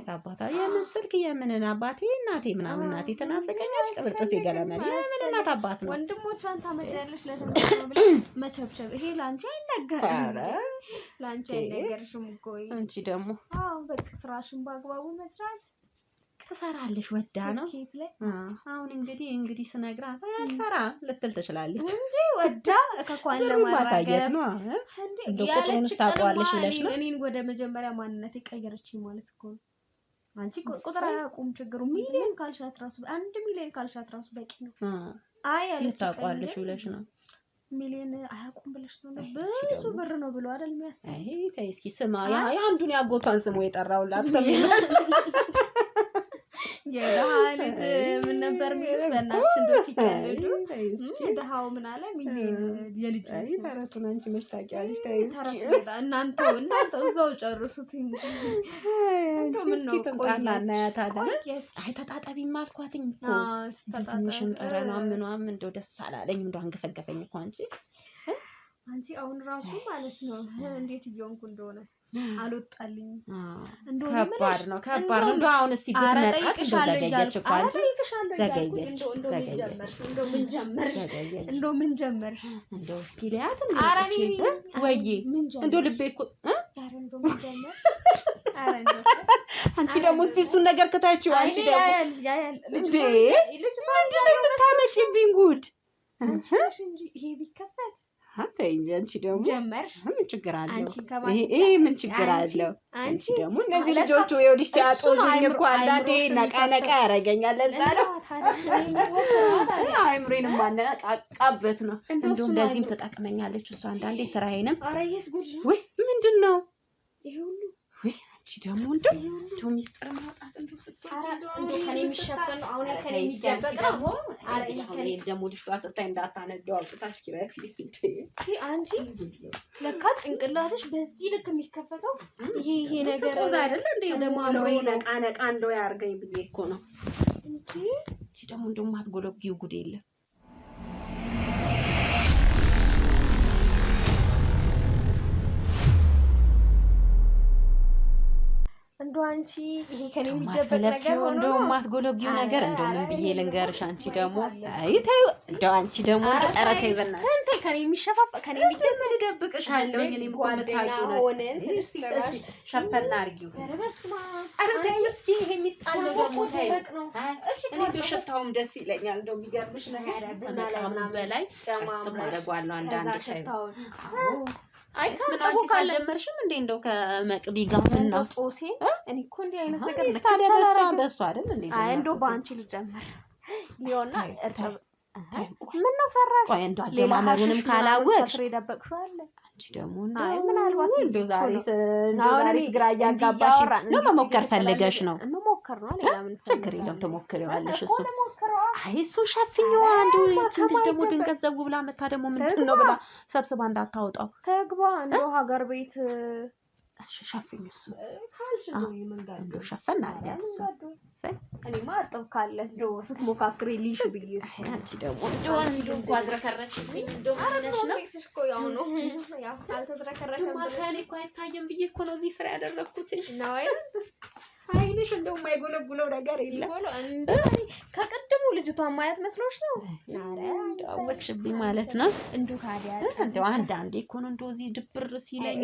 አባቷ የምን ስልክ የምንን አባቴ እናቴ ምናምን እናቴ ትናፍቀኛለች። ቅብርጥሴ ገለመል የምን እናት አባት ነው።
ወንድሞቿን ታመጫለሽ ለተንተና ብለሽ መቸብቸብ ይሄ ላንቺ አይነገርም። ላንቺ አይነገርሽም እኮ
አንቺ ደግሞ
አዎ በቃ ስራሽን በአግባቡ መስራት
ትሰራለሽ ወዳ ነው። አሁን እንግዲህ ስነግራት አልሰራ ልትል ትችላለች
እንዴ ወዳ ከኳን ለማሳየት
ነው እንዴ ቁጥሩን ታውቀዋለሽ ብለሽ ነው።
እኔን ወደ መጀመሪያ ማንነት የቀየረችኝ ማለት እኮ አንቺ ቁጥር አያውቁም ችግሩ። ሚሊዮን ካልሻት ራሱ 1 ሚሊዮን ካልሻት ራሱ በቂ ነው። አይ ያለች ታውቀዋለሽ ብለሽ ነው። ሚሊዮን አያውቁም ብለሽ ነው። ብዙ ብር ነው ብሎ አይደል የሚያስብ።
አይ ተይ እስኪ ስማ የአንዱን ያጎቷን ስሙ የጠራውላት ነው
የደሃ ልጅ ምን ነበር የሚሉት በእናትሽ እንደው ሲቀልዱ ደሃው ምን አለ ሚሊዮን የልጅ
ተረቱን አንቺ መች ታውቂያለሽ?
እናንተ እዛው ጨርሱት እንጂ እንደው ምን ነው
ቆይና እናያታለን። አይ ተጣጣቢም አልኳትኝ እኮ ትንሽም ጠረኗ ምኗም እንደው ደስ አላለኝም። እንደው አንገፈገፈኝ እኮ አንቺ
አሁን ራሱ ማለት ነው እንዴት እየሆንኩ እንደሆነ አልወጣልኝ።
እንደው ከባድ ነው። እንደው አሁን እስቲ ብትመጣት ዘገየች እኮ አንቺ ዘገየች።
እንደው ምን ጀመርሽ?
እንደው እስኪ ሊያት ወይዬ እንደው ልቤ እኮ አንቺ ደግሞ እስቲ እሱን ነገር ከታችው አንቺ ደግሞ እንዴ ልጅ ታመጪብኝ ጉድ
አንቺ እንጂ ይሄ ቢከፈት
አንተ እንጂ አንቺ ደግሞ
ጀመርሽ
ምን ችግር አለው?
አንቺ
ይሄ ምን ችግር አለው? አንቺ ደግሞ እነዚህ ልጆቹ ይኸውልሽ ሲያጦዙኝ እኮ አንዳንዴ ነቃ ያደርገኛል። ለዛ ነው አይምሬንም ማነቃቃበት ነው። እንደውም እንደዚህም ተጠቅመኛለች እሷ አንዳንዴ ስራዬንም።
ኧረ ይሄስ ጉድ ነው
ወይ ምንድን ነው
ይሄ ሁሉ?
ወይ አንቺ ደግሞ እንደው ሚስጥር ማውጣት እንደው ስትወጪ
እንደው ከኔ የሚሸፈን ነው አሁን ከኔ የሚደበቅ ነው።
ኧረ ከኔ ደግሞ ልጅቷ ስታይ እንዳታነደው አውጥታ እስኪረፍ እንዴ
አንቺ ለካ ጭንቅላትሽ በዚህ ልክ የሚከፈተው ይሄ ነገር
አይደለ እንዴ? ደግሞ ወይ ነቃ እንደው ያርገኝ ብዬ እኮ ነው እንጂ ደግሞ እንደው ማትጎለብጊው ጉድ የለም።
እንደው አንቺ ይሄ ከኔ የሚደበቅ ነገር ሆኖ
እንደው ማትጎለጊው ነገር እንደው ምን ብዬ ልንገርሽ? አንቺ ደግሞ አይ ተይው እንደው አንቺ ደግሞ ኧረ ተይ በእናትሽ
ስንቴ ከኔ የሚሸፋፈ ከኔ
ምን እደብቅሻለሁ? እኔም እኮ የምታውቂው ነው። እስቲ ሸፈና አድርጊው። ኧረ በስመ አብ ኧረ ተይው እስኪ ይሄ የሚጣለው ደግሞ ተይው። እሺ እኔ እንደው ሽታውም ደስ ይለኛል። እንደው የሚገርምሽ ነገር ቡና ላይ ምናምን በላይ ጨማም አደርገዋለሁ አንዳንድ ሻይ። አዎ አይ ካንተው ካልጀመርሽም እንዴ እንደው ከመቅዲ ጋር ነው ጦሴ እኔ እኮ እንዴ አይነት ነገር ለካቻላ በሷ አይደል እንዴ?
አይ እንደው ባንቺ ልጀምር ሊዮና እርጥብ ምን ነው ፈራሽ?
ቆይ እንደው አጀማመሩንም ካላወቅሽ
ደበቅሽው አለ
አንቺ ደግሞ
አይ ምናልባት
እንደው ዛሬ ግራ እያጋባሽ ነው። መሞከር ፈልገሽ ነው?
መሞከር ነው። ሌላ ምን
ችግር የለም ትሞክሪዋለሽ። እሱ አይ እሱ ሸፍኝው አንዱ ይቺን ልጅ ደግሞ ድንገት ዘው ብላ መታ ደግሞ ምንድን ነው ብላ ሰብስባ እንዳታወጣው
ተግባ እንደው ሀገር ቤት
ሸፍኝ እሱ እንደው ሸፈን አድርጊያት እሱ
እኔማ አጥብ ካለ እንደው ስትሞካክሪ ልይሽ ብዬ
አንቺ ደግሞ እንደው እንኳን አዝረከረክሽብኝ እንደው ምንነሽ ነው
እኮ ያው ነው ያው አልተዝረከረከም
ማርካኔ እኮ አይታየም ብዬ እኮ ነው እዚህ ስራ ያደረኩት
ነው አይደል?
አይንሽ እንደው የማይጎለጉለው ነገር የለም።
ከቅድሙ ልጅቷን ማየት መስሎሽ ነው?
ኧረ አወቅሽብኝ ማለት ነው።
እንደው ታዲያ
እንደው አንዳንዴ እኮ ነው እንደው እዚህ ድብር ሲለኝ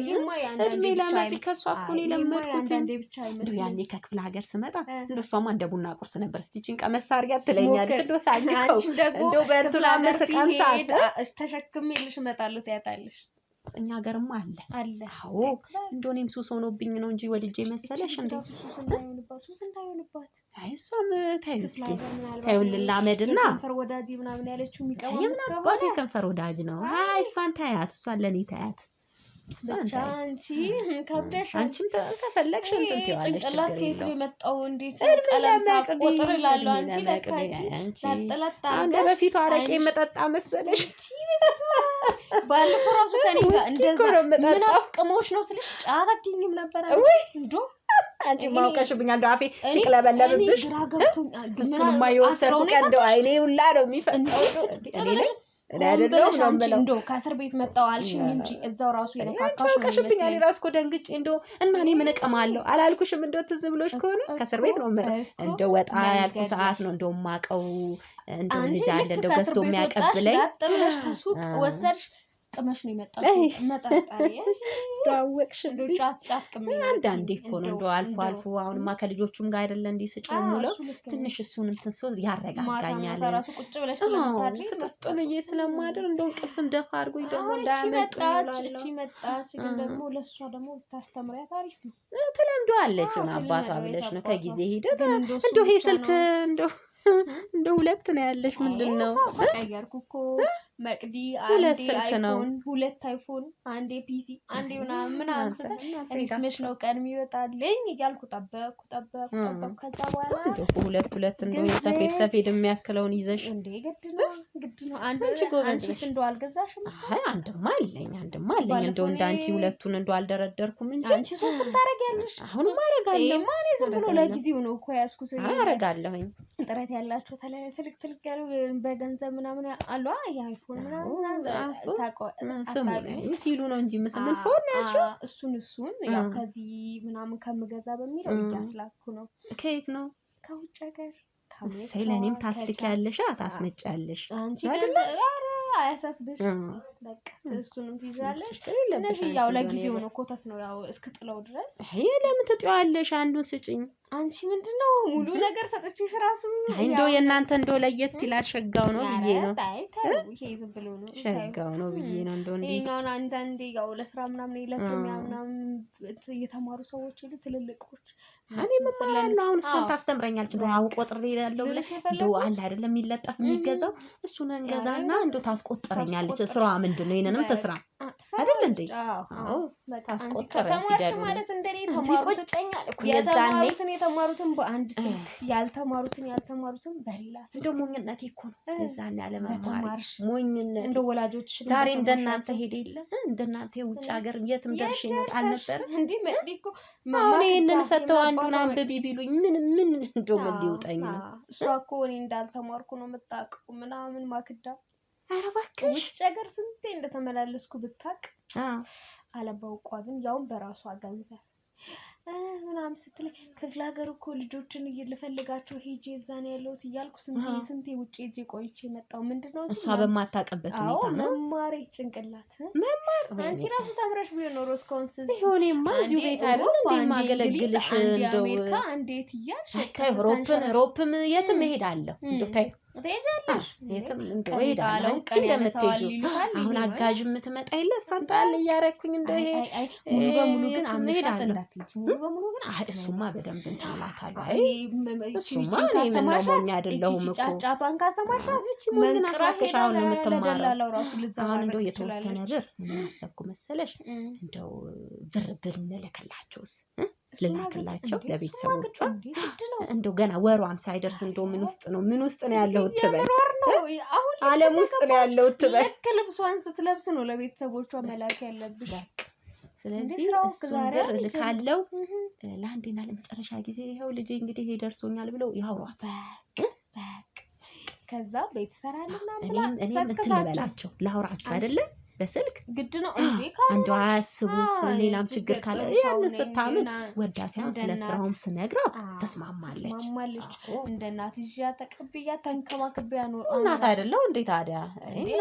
እድሜ ለማድ ከሷ እኮ ነው የለመድኩት።
አንዴ ብቻ አይመስልም።
ያኔ ከክፍለ ሀገር ስመጣ እንደው እሷማ እንደ ቡና ቁርስ ነበር ስትጭን ቀመስ አድርጊያት ትለኛለች። እንደው ሳይከው እንደው በእንትና መስቀምሳት
ተሸክሜልሽ እመጣለሁ ትያታለሽ።
እኛ ሀገርማ አለ። አዎ እንደው እኔም ሱስ ሆኖብኝ ነው እንጂ ወልጄ መሰለሽ እንዴ
ሱስ እንዳይሆንባት።
አይ እሷም ታዩ እስኪ ታዩ ልላመድና
ከንፈር ወዳጅ ምናምን ያለችው የሚቀበል
የምናባቱ የከንፈር ወዳጅ ነው። አይ እሷን ታያት፣ እሷን ለኔ ታያት
ብቻ አንቺ ከብደሽ
አንቺም ተፈለግሽ እንትን ትይዋለሽ።
ጭንቅላት ከየት የመጣው እንዴት ቀለም ሳቆጥር እላለሁ። አንቺ ለካቺ ላጥላጣ
አንደ በፊቱ አረቄ መጠጣ መሰለሽ።
ባለፈው ራሱ ከኔ ጋር እንደዛ ምን አፍቅሞሽ ነው ስልሽ ጫት አትይኝም ነበር እንደው
አንቺ ማውቀሽብኝ እንደው አፌ ሲቅለበለብብሽ
ግራ ገብቶኝ
እሱንማ የወሰድኩ ቀን እንደው አይኔ ሁላ ነው የሚፈጠው እኔ ላይ አይደለም ነው ማለት
እንደው ከእስር ቤት መጣው አልሽኝ እንጂ እዛው ራሱ የነካካሽ ነው
ከሽብኝ እኔ ራሱ እኮ ደንግጬ እንደው እና እኔ ምን እቀማለሁ አላልኩሽም? እንደው ትዝ ብሎሽ ከሆነ ከእስር ቤት ነው እንደው ወጣ ያልኩ ሰዓት ነው እንደው ማቀው እንደው ልጅ አለ እንደው ገዝቶ የሚያቀብለኝ
አጥብለሽ ከሱቅ ወሰድሽ ቅመሽ ነው የመጣው መጣጣሪ
ዳወቅሽ
እንደው ጫት ቅመኝ
አንዳንዴ እኮ ነው እንደው አልፎ አሁንማ ከልጆቹም ጋር አይደለ እንዴ ስጨሙለው ትንሽ እሱንም ተሶ ያረጋጋኛል።
ራሱ ቁጭ ብለሽ ስለምታድሪ
ተጠጥልዬ ስለማድር እንደው እንቅልፍም ደፋ አድርጎኝ ደግሞ እንዳያመጣች
እቺ መጣች። ግን ደግሞ ለሷ ደግሞ ታስተምሪያት አሪፍ ነው
ትለምደዋለች ነው አባቷ ብለሽ ነው ከጊዜ ሂደት እንደው ይሄ ስልክ እንደው ሁለት ነው ያለሽ ምንድነው?
ቀየርኩ እኮ መቅዲ አንዴ አይፎን ሁለት አይፎን አንዴ ፒሲ አንዴ ምናምን ስመሽ ነው ቀን የሚወጣልኝ እያልኩ ጠበቅኩ ከዛ በኋላ
ሁለት እንደው የሰፌድ የሚያክለውን ይዘሽ
እንዴ ግድ ነው አንቺስ እንደው አልገዛሽም?
አይ አንድማ አለኝ እንደው እንዳንቺ ሁለቱን እንደው አልደረደርኩም እንጂ
አንቺ ሶስት ታረጋለሽ።
አሁን ማረጋለሁ
ማኔ ዝም ብሎ ለጊዜው ነው እኮ ያስኩት
አረጋለሁኝ።
ጥረት ያላችሁ ትልቅ ያሉ በገንዘብ ምናምን አሉ አይፎን
ሲሉ ነው እንጂ ምን ፎን ያልሽው
እሱን ያው ከዚህ ምናምን ከምገዛ በሚለው እያስላኩ ነው።
ከየት ነው?
ከውጭ ሀገር
ለእኔም ታስልኪያለሽ ታስመጫለሽ
አንቺ ግን አያሳስብሽ። በቃ እሱንም ትይዣለሽ እነዚህ ያው ለጊዜው ነው ኮተት ነው ያው እስክጥለው ድረስ
አይ ለምን ትጥያለሽ አንዱን ስጪኝ
አንቺ ምንድነው ሙሉ ነገር ሰጥቼሽ ራሱ
እንደው የእናንተ እንደው ለየት ይላል ሸጋው ነው ብዬ ነው
አይ ታው ይሄ ዝም ብሎ ነው
ሸጋው ነው ብዬ ነው እንደው እንዴ
ይሄኛው አንዳንዴ ያው ለስራ ምናምን ለፍሚያ ምናምን የተማሩ ሰዎች ይሉ ትልልቆች
እኔ መሰለኝ አሁን እሱን ታስተምረኛለች እንደው አሁን ቆጥሬ ያለው ብለሽ እንደው አለ አይደለም የሚለጠፍ የሚገዛው እሱን እንገዛና እንደው ታስቆጥረኛለች ስራዋ ምንድነው ይሄንንም ተስራ አይደል እንዴ አዎ
ታስቆጥረኛለች ማለት እንደኔ ተማሩት የተማሩትን በአንድ ስልክ ያልተማሩትን በሌላ
እንደው ሞኝነቴ እኮ ነው እዛና ያለ መማር ሞኝነት እንደው ወላጆች ዛሬ እንደናንተ ሄደ የለ እንደናንተ ውጭ ሀገር የትም ደርሼ ይመጣል ነበር
እንዴ መዲኮ
ማማ እነን ሰተው አንዱን አንብቢ ቢሉኝ ምን እንደው ምን ሊውጠኝ ነው
እሷ እኮ እኔ እንዳልተማርኩ ነው መጣቀው ምናምን ማክዳ
ኧረ እባክሽ
ውጭ ሀገር ስንቴ እንደተመላለስኩ ብታቅ አለባውቋ ግን ያው በራሷ ገንዘብ ምናምን ስትለኝ ክፍለ ሀገር እኮ ልጆችን እየልፈልጋቸው ሄጄ እዛን ያለውት እያልኩ ስንቴ ውጪ ሄጄ ቆይቼ መጣው ምንድነው
እሷ በማታቀበት ሁኔታ ነው
መማር ጭንቅላት አንቺ ራሱ ተምረሽ ቢሆን ኖሮ እስካሁን
ይሆንማ እዚሁ ቤት አይደል እንደማገለግልሽ እንደው
አሜሪካ እንዴት ይያልሽ
ከአውሮፕም የትም እሄዳለሁ እንደው ታይ
ትሄጃለሽ
የትም እንደው እሄዳለሁ እንደምትሄጂው አሁን አጋዥ የምትመጣ የለ እሷን ጣል እያረኩኝ እንደው ይሄ
ሙሉ በሙሉ ግን አመሻት እንዳትልጂ ሙሉ በሙሉ ግን
እሱማ በደንብ እንታላታለሁ አይ እሱማ እኔ ምን ነው ሞኝ አይደለሁም እኮ
ጫጫቷን ካስተማርሻት
እቺ ሞኝ ናት አሁን የምትማረው አሁን እንደው የተወሰነ ብር ምን አሰብኩ መሰለሽ እንደው ብር ልልክላቸውስ ልላክላቸው ለቤተሰቦቿ እንደው ገና ወሯም ሳይደርስ እንደው ምን ውስጥ ነው ያለው ትበል
አሁን
ዓለም ውስጥ ነው ያለው ትበል
ልብሷን ስትለብስ ነው ለቤተሰቦቿ መላክ ያለብሽ
ስለዚህ ዛሬ ልካለው ለአንዴና ለመጨረሻ ጊዜ ይሄው ልጄ እንግዲህ ይደርሶኛል ብለው ያውሯት
ከዛ ቤት ሰራልና
እኔም እንትን ልበላቸው ላውራቸው አይደለ በስልክ
ግድ ነው እንዴ
አንዱ አያስቡ ሌላም ችግር ካለ ያን ስታምን ወዳ ሳይሆን ስለ ስራውም ስነግራት ተስማማለች
እንደ እናት ይያ ተቀብያ ተንከባከብያ ነው
እናት አይደለው እንዴ ታዲያ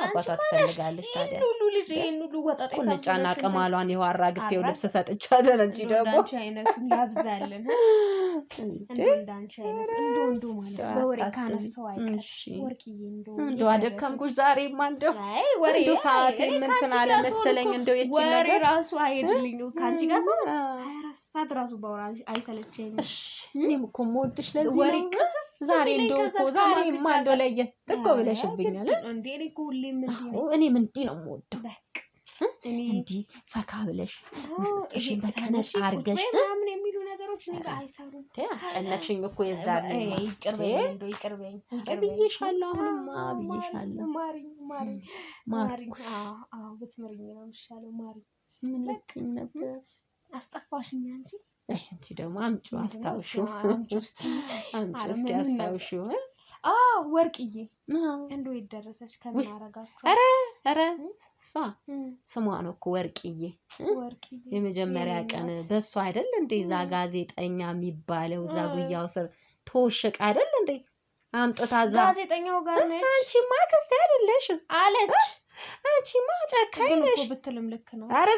አባቷ ትፈልጋለች ታዲያ
ሁሉ ልጅ ይሄን ሁሉ ወጣጣ
ቁንጫና ቀማሏን ይዋራ ግፌው ልብስ ሰጥቻለሁ እንጂ ደግሞ
አንቺ አይነቱን ያብዛልን እንዳንቺ አይነት እንዶ ማለት በወሬ ካነሰው አይቀር ወርቂዬ
እንዶ አደከምኩሽ ዛሬማ እንደው
አይ ወሬ
ሰዓት እንትን አለ መሰለኝ እንደው የቺ ነገር
ራሱ አይድልኝ ካንቺ ጋር ሰው 24 ሰዓት ራሱ ባወራ አይሰለቸኝም
እኔም እኮ የምወድሽ ለዚህ ወሬ ዛሬ እንደው እኮ ዛሬማ እንደው ለየት እኮ ብለሽብኛል
እንዴ እኔ እኮ ሁሌም
እኔም እንዲህ ነው የምወደው እኔ እንዲህ ፈካ ብለሽ ውስጥሽን በተነጭ አርገሽ
ምን የሚሉ ነገሮች እኔ ጋር አይሰሩም
አስጨነቅሽኝ እኮ የዛሬ
ይቅርበኝ
ብዬሻለሁ አሁንማ ብዬሻለሁ
ማሪ አዎ ብትምርኝ ነው የሚሻለው ማሪ
ምን ልትኝ ነበር
አስጠፋሽኝ
አንቺ ደግሞ አምጪው አስታውሽው እስኪ አስታውሽው
ወርቅዬ እንደው ይደረሰች ከማረጋችሁ
ኧረ እሷ ስሟ ነው እኮ ወርቅዬ የመጀመሪያ ቀን በሷ አይደል እንዴ ዛ ጋዜጠኛ የሚባለው ዛ ጉያው ስር ተወሽቅ አይደል እንዴ አምጥታ ዛ
ጋዜጠኛው ጋር ነች
አንቺማ ከስተ አይደለሽ
አለች
አንቺማ ጨካኝ ነሽ
ብትልም ልክ ነው
ኧረ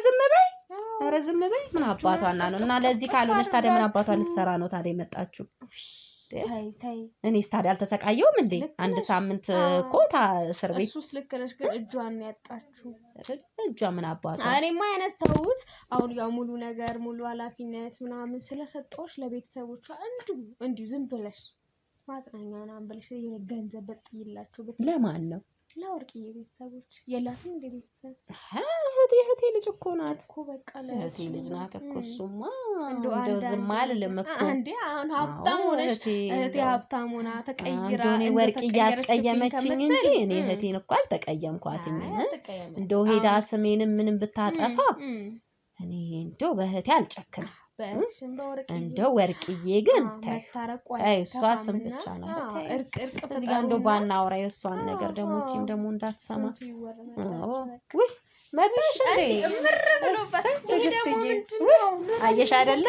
ዝም በይ ምን አባቷና ነው እና ለዚህ ካልሆነች ታዲያ ምን አባቷ ልትሰራ ነው ታዲያ የመጣችው
ታይ
እኔስ ታዲያ አልተሰቃየውም እንዴ አንድ ሳምንት ኮታ እስር ቤት
እሱስ ልክ ነሽ ግን እጇን ያጣችው
እጇ ምን አባቷ
እኔማ ያነሳሁት አሁን ያው ሙሉ ነገር ሙሉ ኃላፊነት ምናምን ስለሰጠውሽ ለቤተሰቦቿ እንዲሁ ዝም ብለሽ ማጽናኛ ምናምን ብለሽ ገንዘብ በጥይላችሁ
ለማን ነው
ለወርቅዬ ቤተሰቦች የላትም እንደ ቤተሰብ
እህቴ ልጅ እኮ ናት
እኮ በቃ
እህቴ ልጅ ናት እኮ እሱማ እንደው ዝም አልልም እኮ
አንዴ አሁን ሀብታም ሆነሽ እህቴ ሀብታም ሆና ተቀይራ
እንደው እኔ ወርቅዬ ያስቀየመችኝ እንጂ እኔ እህቴን እኮ አልተቀየምኳትኝ እንደው ሄዳ ስሜንም ምንም ብታጠፋ እኔ እንደው በእህቴ አልጨክንም እንደው ወርቅዬ ግን እሷ ስም ብቻ ናት እዚህ ጋር እንደው ባናወራ የእሷን ነገር ደግሞ እቺም ደግሞ እንዳትሰማ መጣሽ እንዴ
እምር ብሎበት ይሄ ደግሞ ምንድነው
አየሽ አይደለ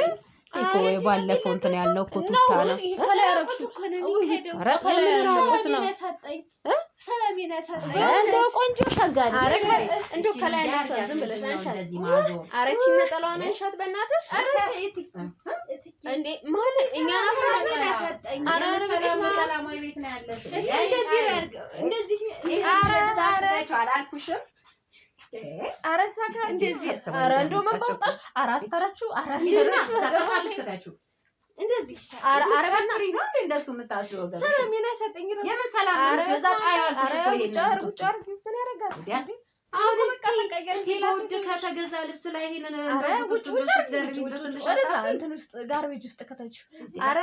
እኮ ባለፈው እንትን ያልነው እኮ ቱታ ነው
ከላይ ያረኩት እኮ ነው የሚሄደው ሰላሜን ያሳጣኝ
እንደው ቆንጆ ሸጋሪ
እንደው ከላይ ያለችው ዝም ብለሽ አንሻት አረቺ ነጠላዋን አንሻት በእናትሽ እንዴ ማለት እኛ አፍራሽ ነው ያሳጣኝ
ሰላማዊ ቤት ነው ያለሽ
እንደዚህ ያርገው እንደዚህ
አላልኩሽም
አረዛጋ እንደዚህ እንደው ምን ባውጣሽ አራስተራችሁ
ተጋፋልሽታችሁ እንደዚህ
አረበና
ነው እንደሱ የምታስበው ገና
ሰላሜን ያሳጣኝ
የምን ሰላም ነው በዛ ጣያልኩሽ እኮ ይሄን
ጫር ምን ያረጋል
አሁን በቃ ተቀየርሽ ውድ ከተገዛ ልብስ ላይ ይሄንን
ውጭ እንትን ውስጥ ጋርቤጅ ውስጥ ከተች አረ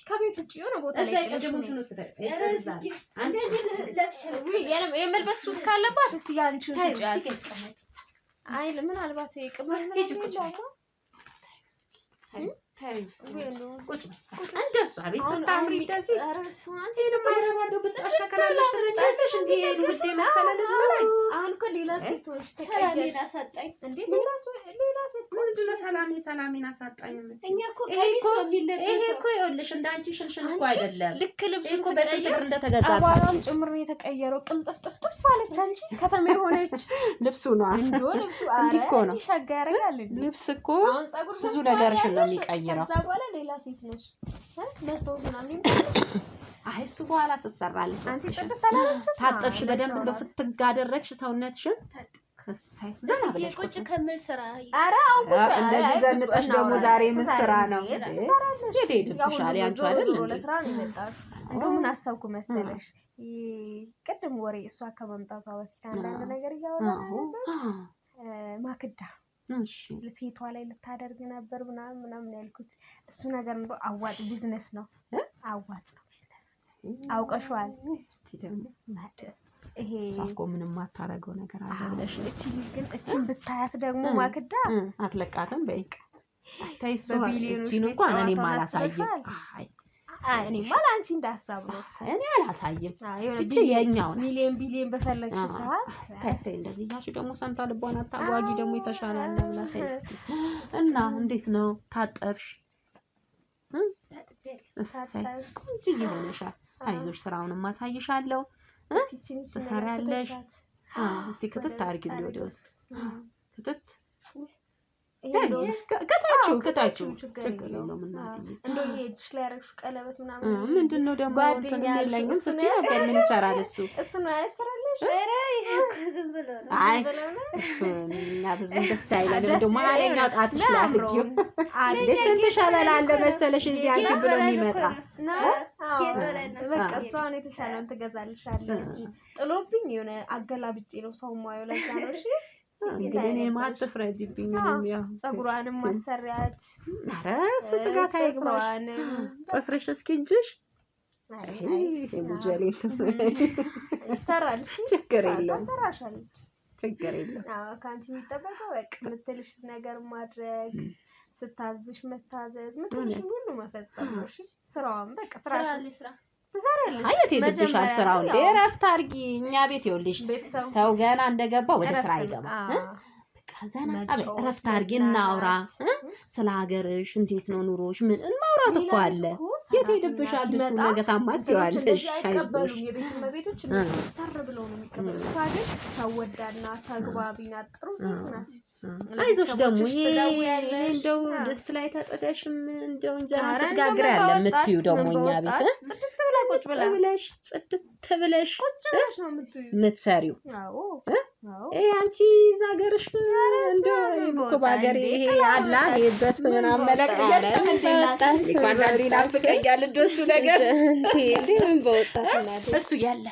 ከቤት ውጭ የሆነ ቦታ ላይ
ቀደሙትን ውስጥ
የመልበስ ሱስ ካለባት እስቲ ያንቺን ስጪያት አይ ምናልባት ይቅበል
ቁጭ እንደሱ አቤት ታምሪ እንደዚህ አንቺ ደግሞ አይረባለው በጣሽ ተከላለሽ ተነጨሽ እንዴ ውዴ መሰለ ልብስ ላይ
አሁን እኮ ሌላ ሴት ሆነሽ
ሰላሜን አሳጣኝ
እንዴ ሌላ ሴት
ምንድን ነው ሰላሜን አሳጣኝ
እኛ እኮ ቀሚስ ነው የሚለበሰው
ይሄ እኮ ይኸውልሽ እንዳንቺ ሽንሽን እኮ አይደለም
ልክ ልብስ
እኮ በስንት እንደተገዛ
አባራም ጭምር ነው የተቀየረው ቅልጥፍጥፍ አለች አንቺ ከተማ የሆነች
ልብሱ ነው
እንዶ ልብሱ
እንዲህ እኮ ነው
ሸጋ ያረጋል
ልብስ እኮ ብዙ ነገርሽን ነው የሚቀይረው
ከዛ በኋላ ሌላ ሴት ነሽ መስታወት ምናምን
አይ እሱ በኋላ ትሰራለች
አንቺ ጥድት ታላለች
ታጠብሽ በደንብ እንደው ፍትግ አደረግሽ ሰውነትሽን ከሳይ ዘና ብለሽ
ቁጭ ከመል ስራ
አረ አሁን
እንደዚህ ዘንጠሽ ደግሞ ዛሬ ምን ስራ ነው ይሄድብሻል ያንቺ አይደል
ለስራ ነው የመጣሽ እንደው ምን አሰብኩ መሰለሽ ቅድም ወሬ እሷ ከመምጣቷ በፊት አንዳንድ ነገር እያወራን ማክዳ
እሺ
ለሴቷ ላይ ልታደርግ ነበር ምናምን ያልኩት እሱ ነገር እንደው አዋጭ ቢዝነስ ነው አዋጭ ነው ቢዝነስ አውቀሽዋል ይሄ
ሳኮ ምንም ማታረገው ነገር አለ ብለሽ
እቺን ብታያት ደግሞ ማክዳ
አትለቃትም በይቅ ታይሱ እቺን እንኳን እኔ ማላሳይም
እኔ ማለት አንቺ እንዳሳብ ነው
እኔ አላሳይም እቺ የኛው
ሚሊዮን በፈለግሽ ሰዓት
ታይታይ እንደዚህ ያሽ ደግሞ ሰምታ ልቧን አታጓጊ ደግሞ የተሻለ አለ ብላ ታይስ እና እንዴት ነው ታጠብሽ እሰይ ቆንጆ ይሆነሻል አይዞሽ ስራውንም ማሳይሻለሁ ትሰሪያለሽ እስቲ ክትት አድርጊልኝ ወደ ውስጥ ክትት ከታችሁ ችግር የለውም እናትዬ
እንደው ይሄድሽ ላይ ያረግሽ ቀለበት ምናምን
ምንድነው ደግሞ እንትን የለኝም ስትይ ነበር ምን ይሰራል እሱ
ነው አይሰራልሽ
ኧረ ይሄ ዝም ብሎ ነው
አይ እና ብዙ ደስ አይልም እንደው ማለኛው ጣትሽ ላይ አድርጊው ስንት ሸበላ አለ መሰለሽ እዚህ አንቺ ብሎ የሚመጣ
በቃ እሷን የተሻለውን ትገዛልሻለች ጥሎብኝ የሆነ አገላብጬ ነው ሰው ማየው ለዛ ነው እሺ
እንግዲህ እኔ ማትፍረጂብኝ ምንም ያው
ፀጉሯንም ማሰሪያት
ኧረ እሱ ስጋት አይግባሽ ጥፍርሽ እስኪ እንጂሽ አይ ሙጀሌ
ይሰራል
ችግር የለውም
ተራሻለች
ችግር የለውም
አዎ ካንቺ የሚጠበቀው በቃ ምትልሽ ነገር ማድረግ ስታዝሽ መታዘዝ ምትልሽ ሁሉ መፈጸም ነው እሺ ስራውን በቃ ስራ
አየት ይደብሻል ስራው እንደ ረፍት አርጊ እኛ ቤት ይኸውልሽ ሰው ገና እንደገባ ወደ ስራ አይገባ በቃ ዘና አበይ ረፍት አርጊ እናውራ ስለ ሀገርሽ እንዴት ነው ኑሮሽ ምን ማውራት እኮ አለ የት ይደብሻል ብዙ ነገር ታማሲዋለሽ
አይቀበሉም የቤት መቤቶች ተርብለው ነው የሚቀበሉት ታዲያ ተወዳና ተግባቢና ጥሩ ናት
አይዞሽ ደግሞ እንደው ድስት ላይ ተጥደሽም እንደው እንጀራ ስትጋግሪ ያለ የምትዩ ደግሞ እኛ ቤት
ቁጭ ብለሽ
ጽድት ብለሽ
ቁጭ ብለሽ ነው
የምትሰሪው
አዎ
አንቺ ዛገርሽ እንደው እኮ ባገር ይሄ አላ ይበት ምናምን መለቅ ይቆንዳሪ ናፍቀኛል እንደሱ ነገር እንዴ ምን በወጣት እናት እሱ ያለ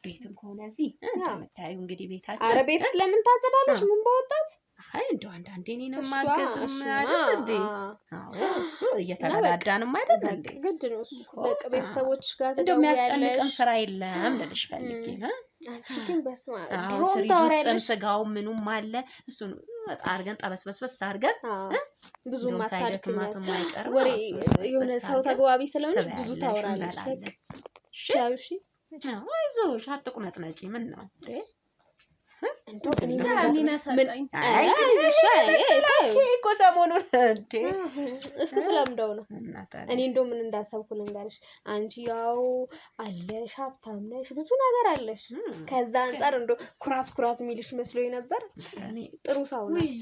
ቤትም ሆነ እዚህ እንደምታዩ እንግዲህ ቤታችን
አረ ቤት ስለምን ታጸዳለሽ ምን በወጣት
አይ እንደው አንዳንዴ እኔንም ማገዝም አይደል እንዴ አዎ እሱ እየተረዳዳንም አይደል እንዴ
ግድ ነው እሱ በቃ ቤተሰቦች ጋር
እንደው የሚያስጨንቀን ስራ የለም ልልሽ ፈልጌ
አንቺ ግን በስማ
ድሮም ታወራለሽ ስጋው ምኑም አለ እሱን አርገን ጠበስበስበስ አርገን
ብዙ ማታልክማት ወሬ የሆነ ሰው ተግባቢ ስለሆነ ብዙ ታወራለሽ እሺ አይዞሽ
አትቁነጥነጪ ምን ነው
እንደው እኔ ሰላሚና ሰጣኝ
እኮ ሰሞኑን እንዴ
እስኪ ስለምደው ነው እኔ እንደው ምን እንዳሰብኩ ልንገርሽ አንቺ ያው አለሽ ሀብታም ነሽ ብዙ ነገር አለሽ ከዛ አንፃር እንደው ኩራት የሚልሽ መስሎኝ ነበር እኔ ጥሩ ሰው ነሽ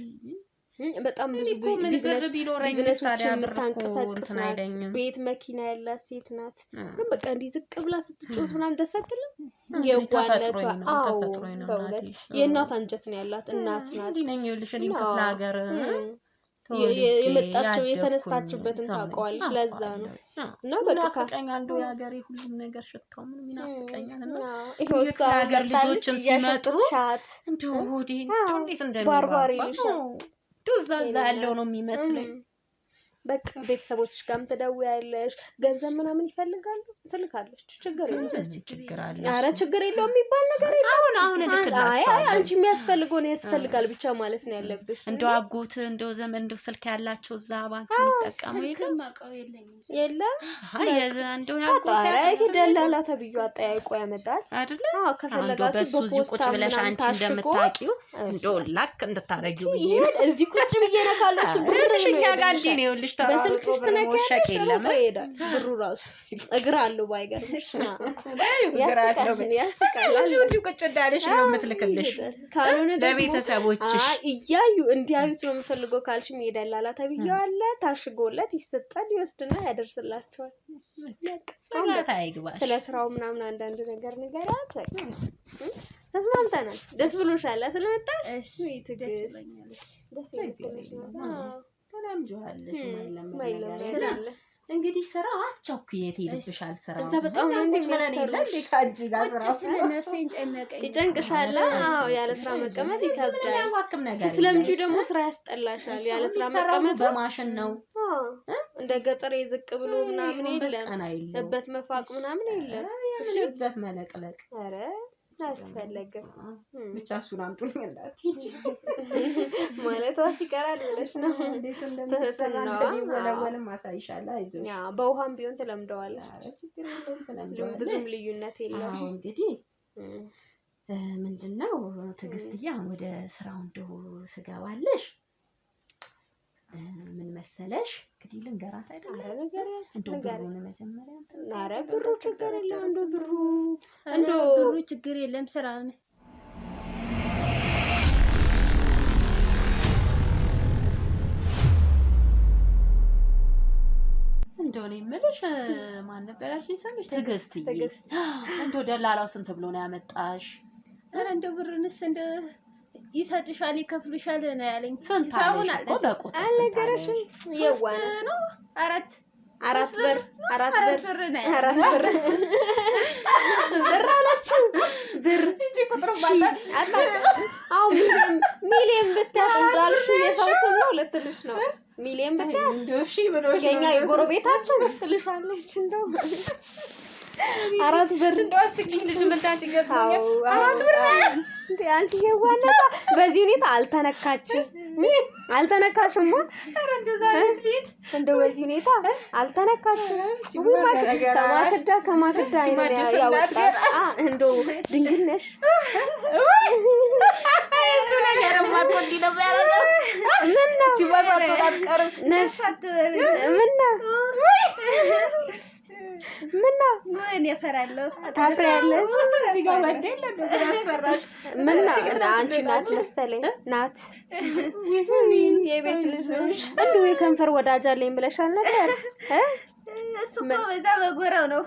በጣም ብዙ ቢዝነስ ቢኖረኝስ ታዲያ የምታንቀሳቅስ ቤት መኪና ያላት ሴት ናት ግን በቃ እንዲህ ዝቅ ብላ ስትጮት ምናምን ደስ አትልም የዋለቷ አዎ በእውነት የእናት አንጀት ነው ያላት እናት ናት
ነኝ ይልሽ እኔ ክፍለ ሀገር
የመጣችው የተነሳችበትን ታውቀዋለሽ ለዛ ነው እና በቃ
ካቀኛ አንዱ የሀገሬ ሁሉም ነገር ሽታው ምንም ይናፍቀኛል እና ይሄው ሀገር ልጆችም ሲመጡ እንደው ሆዴ እንዴት እንደሚባባር ዱዛ ያለው ነው የሚመስለኝ በቃ
ቤተሰቦችሽ ጋርም ትደውያለሽ ገንዘብ ምናምን ይፈልጋሉ ትልካለሽ ችግር የለም
ችግር አለ
ኧረ ችግር የለውም የሚባል ነገር የለም
አሁን ልክላችሁ
አይ አንቺ የሚያስፈልገው ነው ያስፈልጋል ብቻ ማለት ነው ያለብሽ
እንደው አጎት እንደው ዘመን እንደው ስልክ ያላቸው እዛ ባንክ የሚጠቀሙ
የለም
አይ እንደው ያጎት
ኧረ ይደላላ ተብዩ አጠያይቆ ያመጣል
አይደለ
አዎ ከፈለጋችሁ
በፖስታ ቁጭ ብለሽ አንቺ እንደምታውቂው እንደው ላክ እንድታረጊው
እዚህ ቁጭ ብዬ ነካለሽ
ብርሽኛ ጋር እንዴ ነው ልሽ
በስልክሽ ተነካሽ የለም ይሄዳል ብሩ ራሱ እግር አለው ባይገርምሽ
ያስቃል እዚሁ እንዲሁ ቁጭ እንዳለሽ ነው የምትልክልሽ
ካልሆነ
ለቤተሰቦችሽ
እያዩ እንዲያዩት ነው የምፈልገው ካልሽም ይደላላ ተብዬው አለ ታሽጎለት ይሰጣል ይወስድና ያደርስላችኋል
ሰላታ አይግባሽ
ስለ ስራው ምናምን አንዳንድ ነገር ንገራት ተስማምተናል ደስ ብሎሻል ስለመጣሽ
እሺ ደስ ይለኛል
ደስ ይለኛል
ሰላም ጆሃለሽ ስራ እንግዲህ ስራ አትቸኩየት ይልብሻል ስራ
እዛ በጣም ነው እንደምለን ይላል ካንቺ ጋር ስራ
ስለነፍሴን ጨነቀኝ
ይጨንቅሻል አዎ ያለ ስራ መቀመጥ ይከብዳል
ያዋክም ነገር
ስለምጂ ደግሞ ስራ ያስጠላሻል ያለ ስራ መቀመጥ
በማሽን ነው
እንደ ገጠር ይዝቅ ብሎ ምናምን የለም እበት መፋቅ ምናምን የለም
እበት መለቅለቅ
አረ አስፈለገ
ብቻ እሱን አምጡልኝ እንዳት
ማለት ዋስ ይቀራል ብለሽ ነው
እንዴት እንደምትሰራ ወለወልም ማሳይሻለሁ አይዞሽ
ያ በውሃም ቢሆን ተለምደዋለሽ
ችግር የለውም ተለምደዋለሽ
ብዙም ልዩነት የለም
አዎ እንግዲህ ምንድነው ትግስትዬ አሁን ወደ ስራው እንደው ስገባለሽ ምን መሰለሽ እንግዲህ ልንገራት አይደል እንደው ብሩን መጀመሪያ
ኧረ ብሩ ችግር የለም እንደው ብሩ
ችግር የለም ስራ ነው
እንደው ነው የምልሽ ማን ነበርሽ ይሰምሽ ትግስትዬ እንደው ደላላው ስንት ብሎ ነው ያመጣሽ
ኧረ እንደው ብሩንስ እንደው ይሰጥሻል ይከፍልሻል ነው ያለኝ
ሳሁን
አልነገረሽም የዋና
ነው አራት
ብር
ነው
ብር አላችሁ ብር
እንጂ ቁጥር ማለት
አው ሚሊየን ብታስንዳልሽ የሰው ስም ነው ለትልሽ ነው ሚሊየን ብታ
እንደው እሺ ብሎሽ
የኛ የጎረቤታችን ትልሻለች እንደው አራት ብር
እንደው አስቂኝ ልጅ መጣች ገጥሞኝ
አራት ብር እንዴ አንቺ የዋናታ በዚህ ሁኔታ አልተነካሽማ
ኧረ እንደው ዛሬ ፊት
እንደው በዚህ ሁኔታ አልተነካሽም ከማክዳ ያወጣ እንደው ድንግል ነሽ
እሱ ነገር ማቆንዲ ነው ያለው
ምን ነው
ሲባዛው አትቀርም
ነሻት ምን
ያፈራለሁ
ታፍሪያለሽ
እዚህ ጋር ወንዴል እንደዚህ ያስፈራሽ
ምን አንቺ ናት መሰለኝ ናት የቤት ልጅ ነሽ እንደው የከንፈር ወዳጅ አለኝ ብለሻል ነበር
እሱ እኮ በዛ በጎራው ነው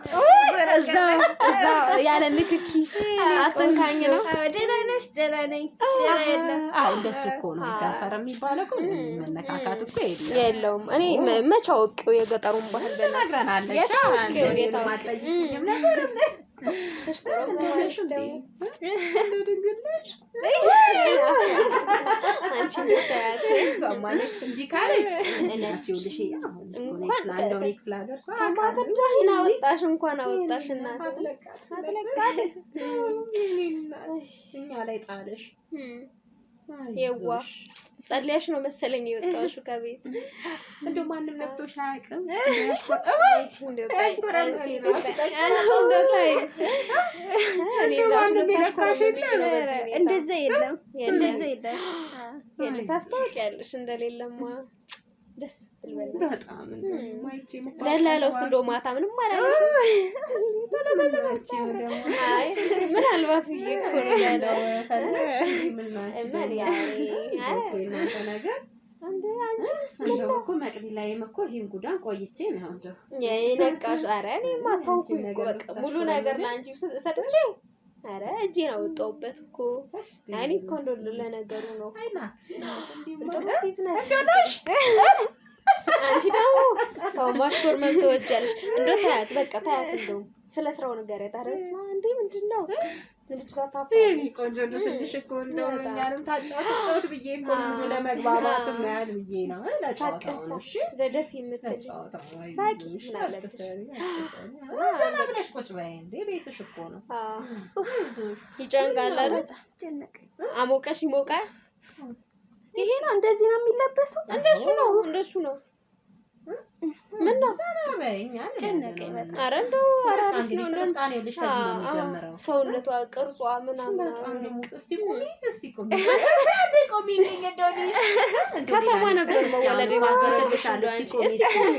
እዛ ያለ ንክኪ አትንካኝ ነው
ደህና ነሽ ደህና ነኝ ደህና የለም
እንደሱ እኮ ነው ይጋፈር የሚባለው እኮ መነካካት እኮ
የለውም እኔ መቼ አውቄው የገጠሩን ባህል
በእናትሽ
የታውቄው
ማጠይቅኝም ነበር
ተሽከረከረሽ ድንግልሽ አንቺ ልታያት
ሰማለች እንዲህ ካለች እነርጂው ልሽ
እንኳን
አንደው ክፍለ ሀገር
እንኳን አወጣሽ እናት አትለቃት
እኛ ላይ ጣለሽ
የዋ ጸልያሽ ነው መሰለኝ የወጣሽው ከቤት
እንደው ማንም ነክቶሽ አያውቅም
እንደዛ የለም ታስታውቂያለሽ እንደሌለማ ደስ ትልበላለሽ ደላላውስ እንደው ማታ ምንም አላለሽም አይ ምናልባት ብዬ እኮ ነው ያለው
ነገር አንዴ አንቺ እንደው እኮ መቅዲ ላይም እኮ ይሄን ጉዳን ቆይቼ ነው እንደው
የነቃሽ ኧረ እኔማ ተውኩኝ እኮ በቃ ሙሉ ነገር ላንቺ ሰጥቼ ኧረ እጄን አወጣሁበት እኮ እኔ እኮ እንደው ለነገሩ ነው አንቺ ደግሞ ሰው ማሽኮርመም ትወጃለሽ እንደው ታያት በቃ ታያት እንደው ስለ ስራው ንገሪያት ኧረ በስመ አብ እንዴ ምንድነው
ይሄ ቆንጆ ነው ትንሽ እኮ እንደው እኛንም ታጫውት ብዬ እኮ ሙሉ ለመግባባት ማለት ብዬ ነው ለጫወታው እሺ
ደስ የምትል ሳቂ ምናለብሽ
ተናግረሽ ቁጭ በይ እንዴ ቤትሽ እኮ ነው
ይጨንቃል አይደል አሞቀሽ ይሞቃል ይሄ ነው እንደዚህ ነው የሚለበሰው እንደሱ ነው ምን ነው
ሰናበኝ
ጨነቀኝ በጣም ኧረ እንደው
እንግዲህ ስልጣኔ ልጅ ከዚህ ነው የሚጀምረው
ሰውነቷ ቅርጿ ምናምን
እስቲ ቆሚ
ከተማ ነበር መወለድ የነበረብሽ አንቺ እስቲ ቆሚ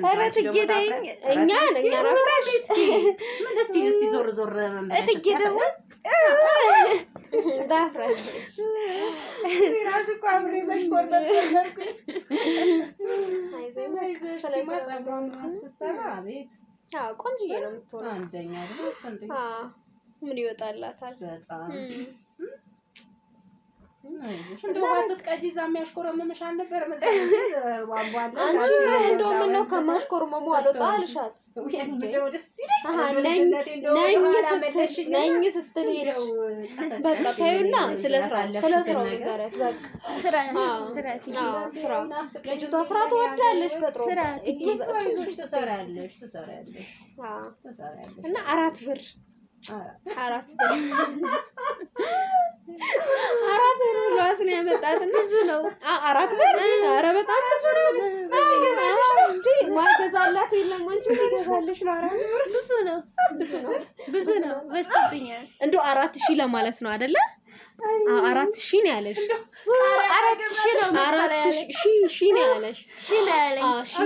ኧረ ትጌደኝ እኛ አፍራሽ
እስቲ ዞር መንበረሽ
ትጌ ደግሞ ዳፍራሽ
ራሱ እኮ አብሬ መሽኮርመም ነበርኩኝ
ቆንጆዬ ነው የምትሆነው
አንደኛ አይደል
ምን ይወጣላታል
በጣም እንደው ባትቀጂ ዛም ያሽኮረመምሽ አልነበረ ዋንቧል
አንቺ እንደው ምን ነው ከማሽኮረመሙ አልወጣ አልሻት ነኝ ስትል ሄድሽ በቃ ታዩና ስለ ስራው ንገሪያት በቃ ስራ ልጅቷ ስራ ትወዳለሽ በጥሩ
ትሰራለሽ
እና 4 ብር ብሏት ነው ያመጣት ብዙ ነው 4 ብር ኧረ በጣም ብዙ ነው ማገዛላት የለም አንቺ ማገዛለሽ ነው 4 ብር ብዙ ነው በስተብኛል እንደው 4000 ለማለት ነው አይደለ 4000 ነው ያለሽ 4000 ነው 4000 ነው ያለሽ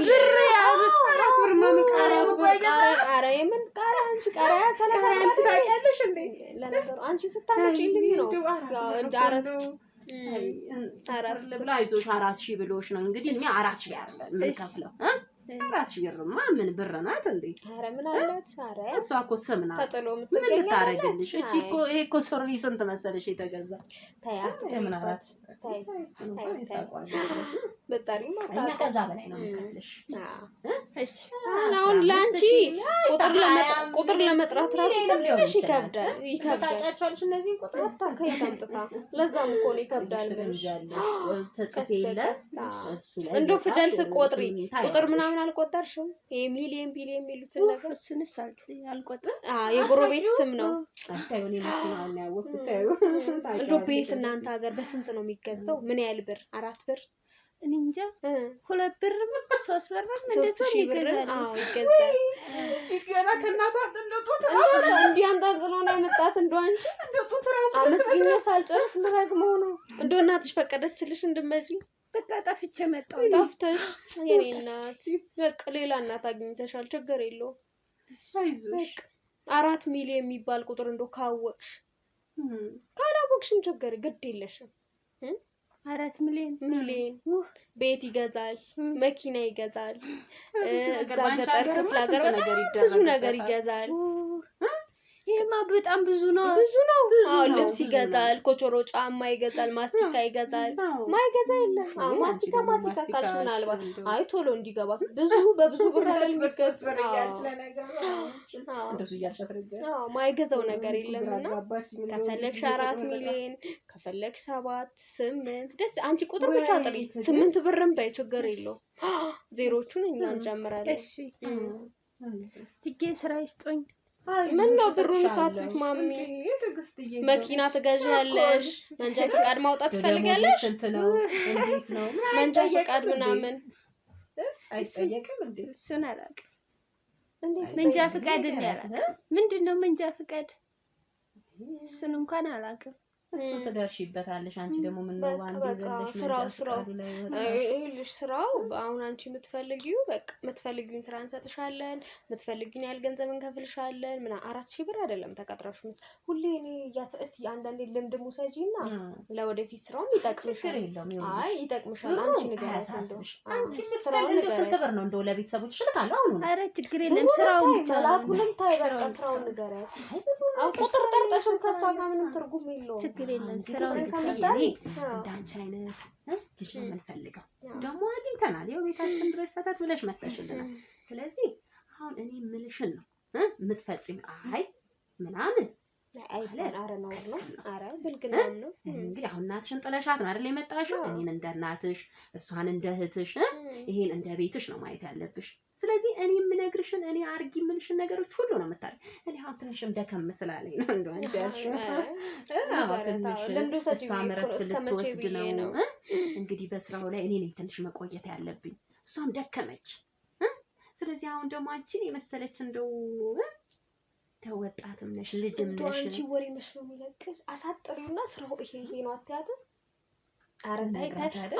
ብር ያብስ 4 ብር ማን ቃራ የምን ቃራ አንቺ ቃራ ሰላም አንቺ ታውቂያለሽ እንዴ ለነገሩ አንቺ ስታመጪልኝ ነው እንደ
አራት ለብላ አይዞሽ 4000 ብሎሽ ነው እንግዲህ እኛ 4000 አይደለም ምን ከፍለው 4000 ብርማ ምን ብር ናት እንዴ
ኧረ ምን አላት ኧረ
እሷ እኮ ስም ናት
ተጥሎ የምትገኝ
ታረጋለሽ እቺ እኮ ይሄ እኮ ሱሪ ስንት መሰለሽ የተገዛ
ታያት
ምን አላት
በጣሪ ማታ
ከዛ በላይ ነው የምከፍልሽ
እሺ አሁን ላንቺ ቁጥር ለመጥራት ራሱ ትንሽ ይከብዳል
ታውቂያቸዋለሽ እነዚህን ቁጥር
ከየት አምጥታ ለዛም እኮ ነው ይከብዳል
ተጽፌለት
እንደው ፊደል ስቆጥሪ ቁጥር ምናምን አልቆጠርሽም ይሄ ሚሊየን ቢሊየን የሚሉትን ነገር
እሱንስ አልቆጥርም
የጎረቤት ስም ነው
ታዩኔ መስማው ነው ያወቅኩት
እንደው ቤት እናንተ ሀገር በስንት ነው የሚገዛው ምን ያህል ብር 4 ብር
እኔ እንጃ 2 ብር 3 ብር
እንደዚህ ይገዛል ይገዛል
እቺስ ገና ከናቷ እንደጡት
እንዲህ አንጠልጥሎ ነው የመጣት እንደው አንቺ
እንደጡት ራሱ
አመስግኛ ሳልጨርስ ልረግመው ነው እንደው እናትሽ ፈቀደችልሽ እንድመጪ
በቃ ጠፍቼ መጣሁ
ጠፍተሽ የኔ እናት በቃ ሌላ እናት አግኝተሻል ችግር የለውም
አይዞሽ
4 ሚሊዮን የሚባል ቁጥር እንደው ካወቅሽ ካላወቅሽም ችግር ግድ የለሽም
4 ሚሊዮን
ቤት ይገዛል መኪና ይገዛል እዛ ገጠር ክፍለ ሀገር በጣም ብዙ ነገር ይገዛል
ይሄማ በጣም ብዙ ነው
አዎ ልብስ ይገዛል ኮቾሮ ጫማ ይገዛል ማስቲካ ይገዛል ማይገዛ የለም ማስቲካ ካልሽ ምናልባት አይ ቶሎ እንዲገባ በብዙ ብር አይደል የሚገዛው
እንደሱ እያልሻትረጀ
ማይገዛው ነገር የለምና ከፈለግሽ 4 ሚሊዮን ከፈለግሽ 7 8 ደስ አንቺ ቁጥር ብቻ ጥሪ 8 ብርም በይ ችግር የለው ዜሮቹን እኛ እንጨምራለን
እሺ ትጌ ስራ ይስጦኝ
ምን ነው ብሩን ሳትስማሚ መኪና ትገዣለሽ? መንጃ ፈቃድ ማውጣት ትፈልጋለሽ?
ስንት ነው? እንዴት ነው?
መንጃ ፈቃድ ምናምን
አይጠየቅም እንዴ?
እሱን አላውቅም። መንጃ ፈቃድ ያላውቅም። ምንድነው መንጃ ፈቃድ? እሱን እንኳን አላውቅም።
እሱ ትደርሺበታለሽ። አንቺ ደግሞ ምን ነው ባንዴ ዘለሽ
ስራው ይኸውልሽ፣ ስራው አሁን አንቺ የምትፈልጊው በቃ የምትፈልጊውን ስራ እንሰጥሻለን፣ የምትፈልጊውን ያህል ገንዘብ እንከፍልሻለን። 4000 ብር አይደለም ተቀጥረሽ ሁሌ እኔ እስቲ አንዳንዴ ልምድ ሙሰጂና ለወደፊት ስራውም ይጠቅምሻል። አይ ይጠቅምሻል። አንቺ ንገሪያት እንደው
አንቺ እንደው ስንት ብር ነው እንደው ለቤተሰቦች ልካለሁ አሁን ነው።
ኧረ ችግር የለም ስራውን ብቻ
ላኩልም ታይ በቃ ስራውን ንገሪያት። አው ቁጥር ጠርጠሽም ከሷ ጋር ምንም ትርጉም የለውም።
ችግር የለም ስራውን ብቻ
እንዳንቺ አይነት ልጅ ነው የምንፈልገው። ደግሞ አግኝተናል። ያው ቤታችን ድረስ ሰተት ብለሽ መጥተሽልናል። ስለዚህ አሁን እኔ የምልሽን ነው የምትፈጽሚ። አይ ምናምን
አረ ነው ብልግና ነው።
እንግዲህ አሁን እናትሽን ጥለሻት ነው አይደል የመጣሽው? እኔን እንደ እናትሽ እሷን እንደ እህትሽ ይሄን እንደ ቤትሽ ነው ማየት ያለብሽ። ስለዚህ እኔ የምነግርሽን እኔ አርጊ የምልሽን ነገሮች ሁሉ ነው የምታረጊ። እኔ አሁን ትንሽም ደከም ስላለኝ ነው እንደው አንቺ ያልሽው ትንሽ እሷ ምረት ልትወስድ ነው። እንግዲህ በስራው ላይ እኔ ነኝ ትንሽ መቆየት ያለብኝ። እሷም ደከመች። ስለዚህ አሁን ደግሞ አንቺን የመሰለች እንደው ወጣትም ነሽ ልጅም ነሽ።
አንቺ ወሬ መስሎ የሚለቅሽ አሳጥሪውና ስራው ይሄ ነው አትያትም። ኧረ ታይ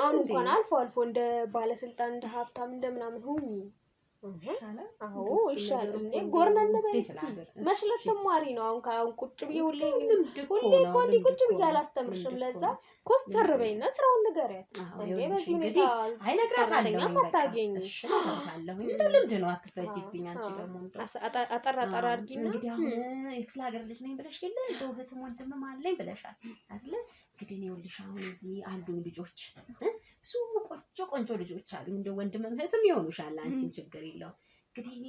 አሁን እንኳን አልፎ እንደ ባለስልጣን እንደ ሀብታም እንደ ምናምን ሁኚ። አዎ ይሻላል። እንዴ ጎርነን በይስቲ መስለት ተማሪ ነው። አሁን ቁጭ ብዬ ሁሌ ቁጭ ብዬ አላስተምርሽም። ለዛ ኮስተር በይና ስራውን ንገሪያት። እንዴ በዚህ ሁኔታ አይነግራታለኝ አታገኝ
አለሁኝ ልምድ ነው። አትፍረጂብኝ። አንቺ ደግሞ
አጠራ አድርጊና
እንግዲህ አሁን የክፍለ ሀገር ልጅ ነኝ ብለሽ የለ እንደው እህትም ወንድምም አለኝ ብለሻል አይደለ? እንግዲህ ነው ልሽ አሁን እዚህ አሉ ልጆች ብዙ ቆንጆ ልጆች አሉ። እንደው ወንድምም እህትም ይሆኑሻል። አንቺን ችግር የለውም። እንግዲህ እኔ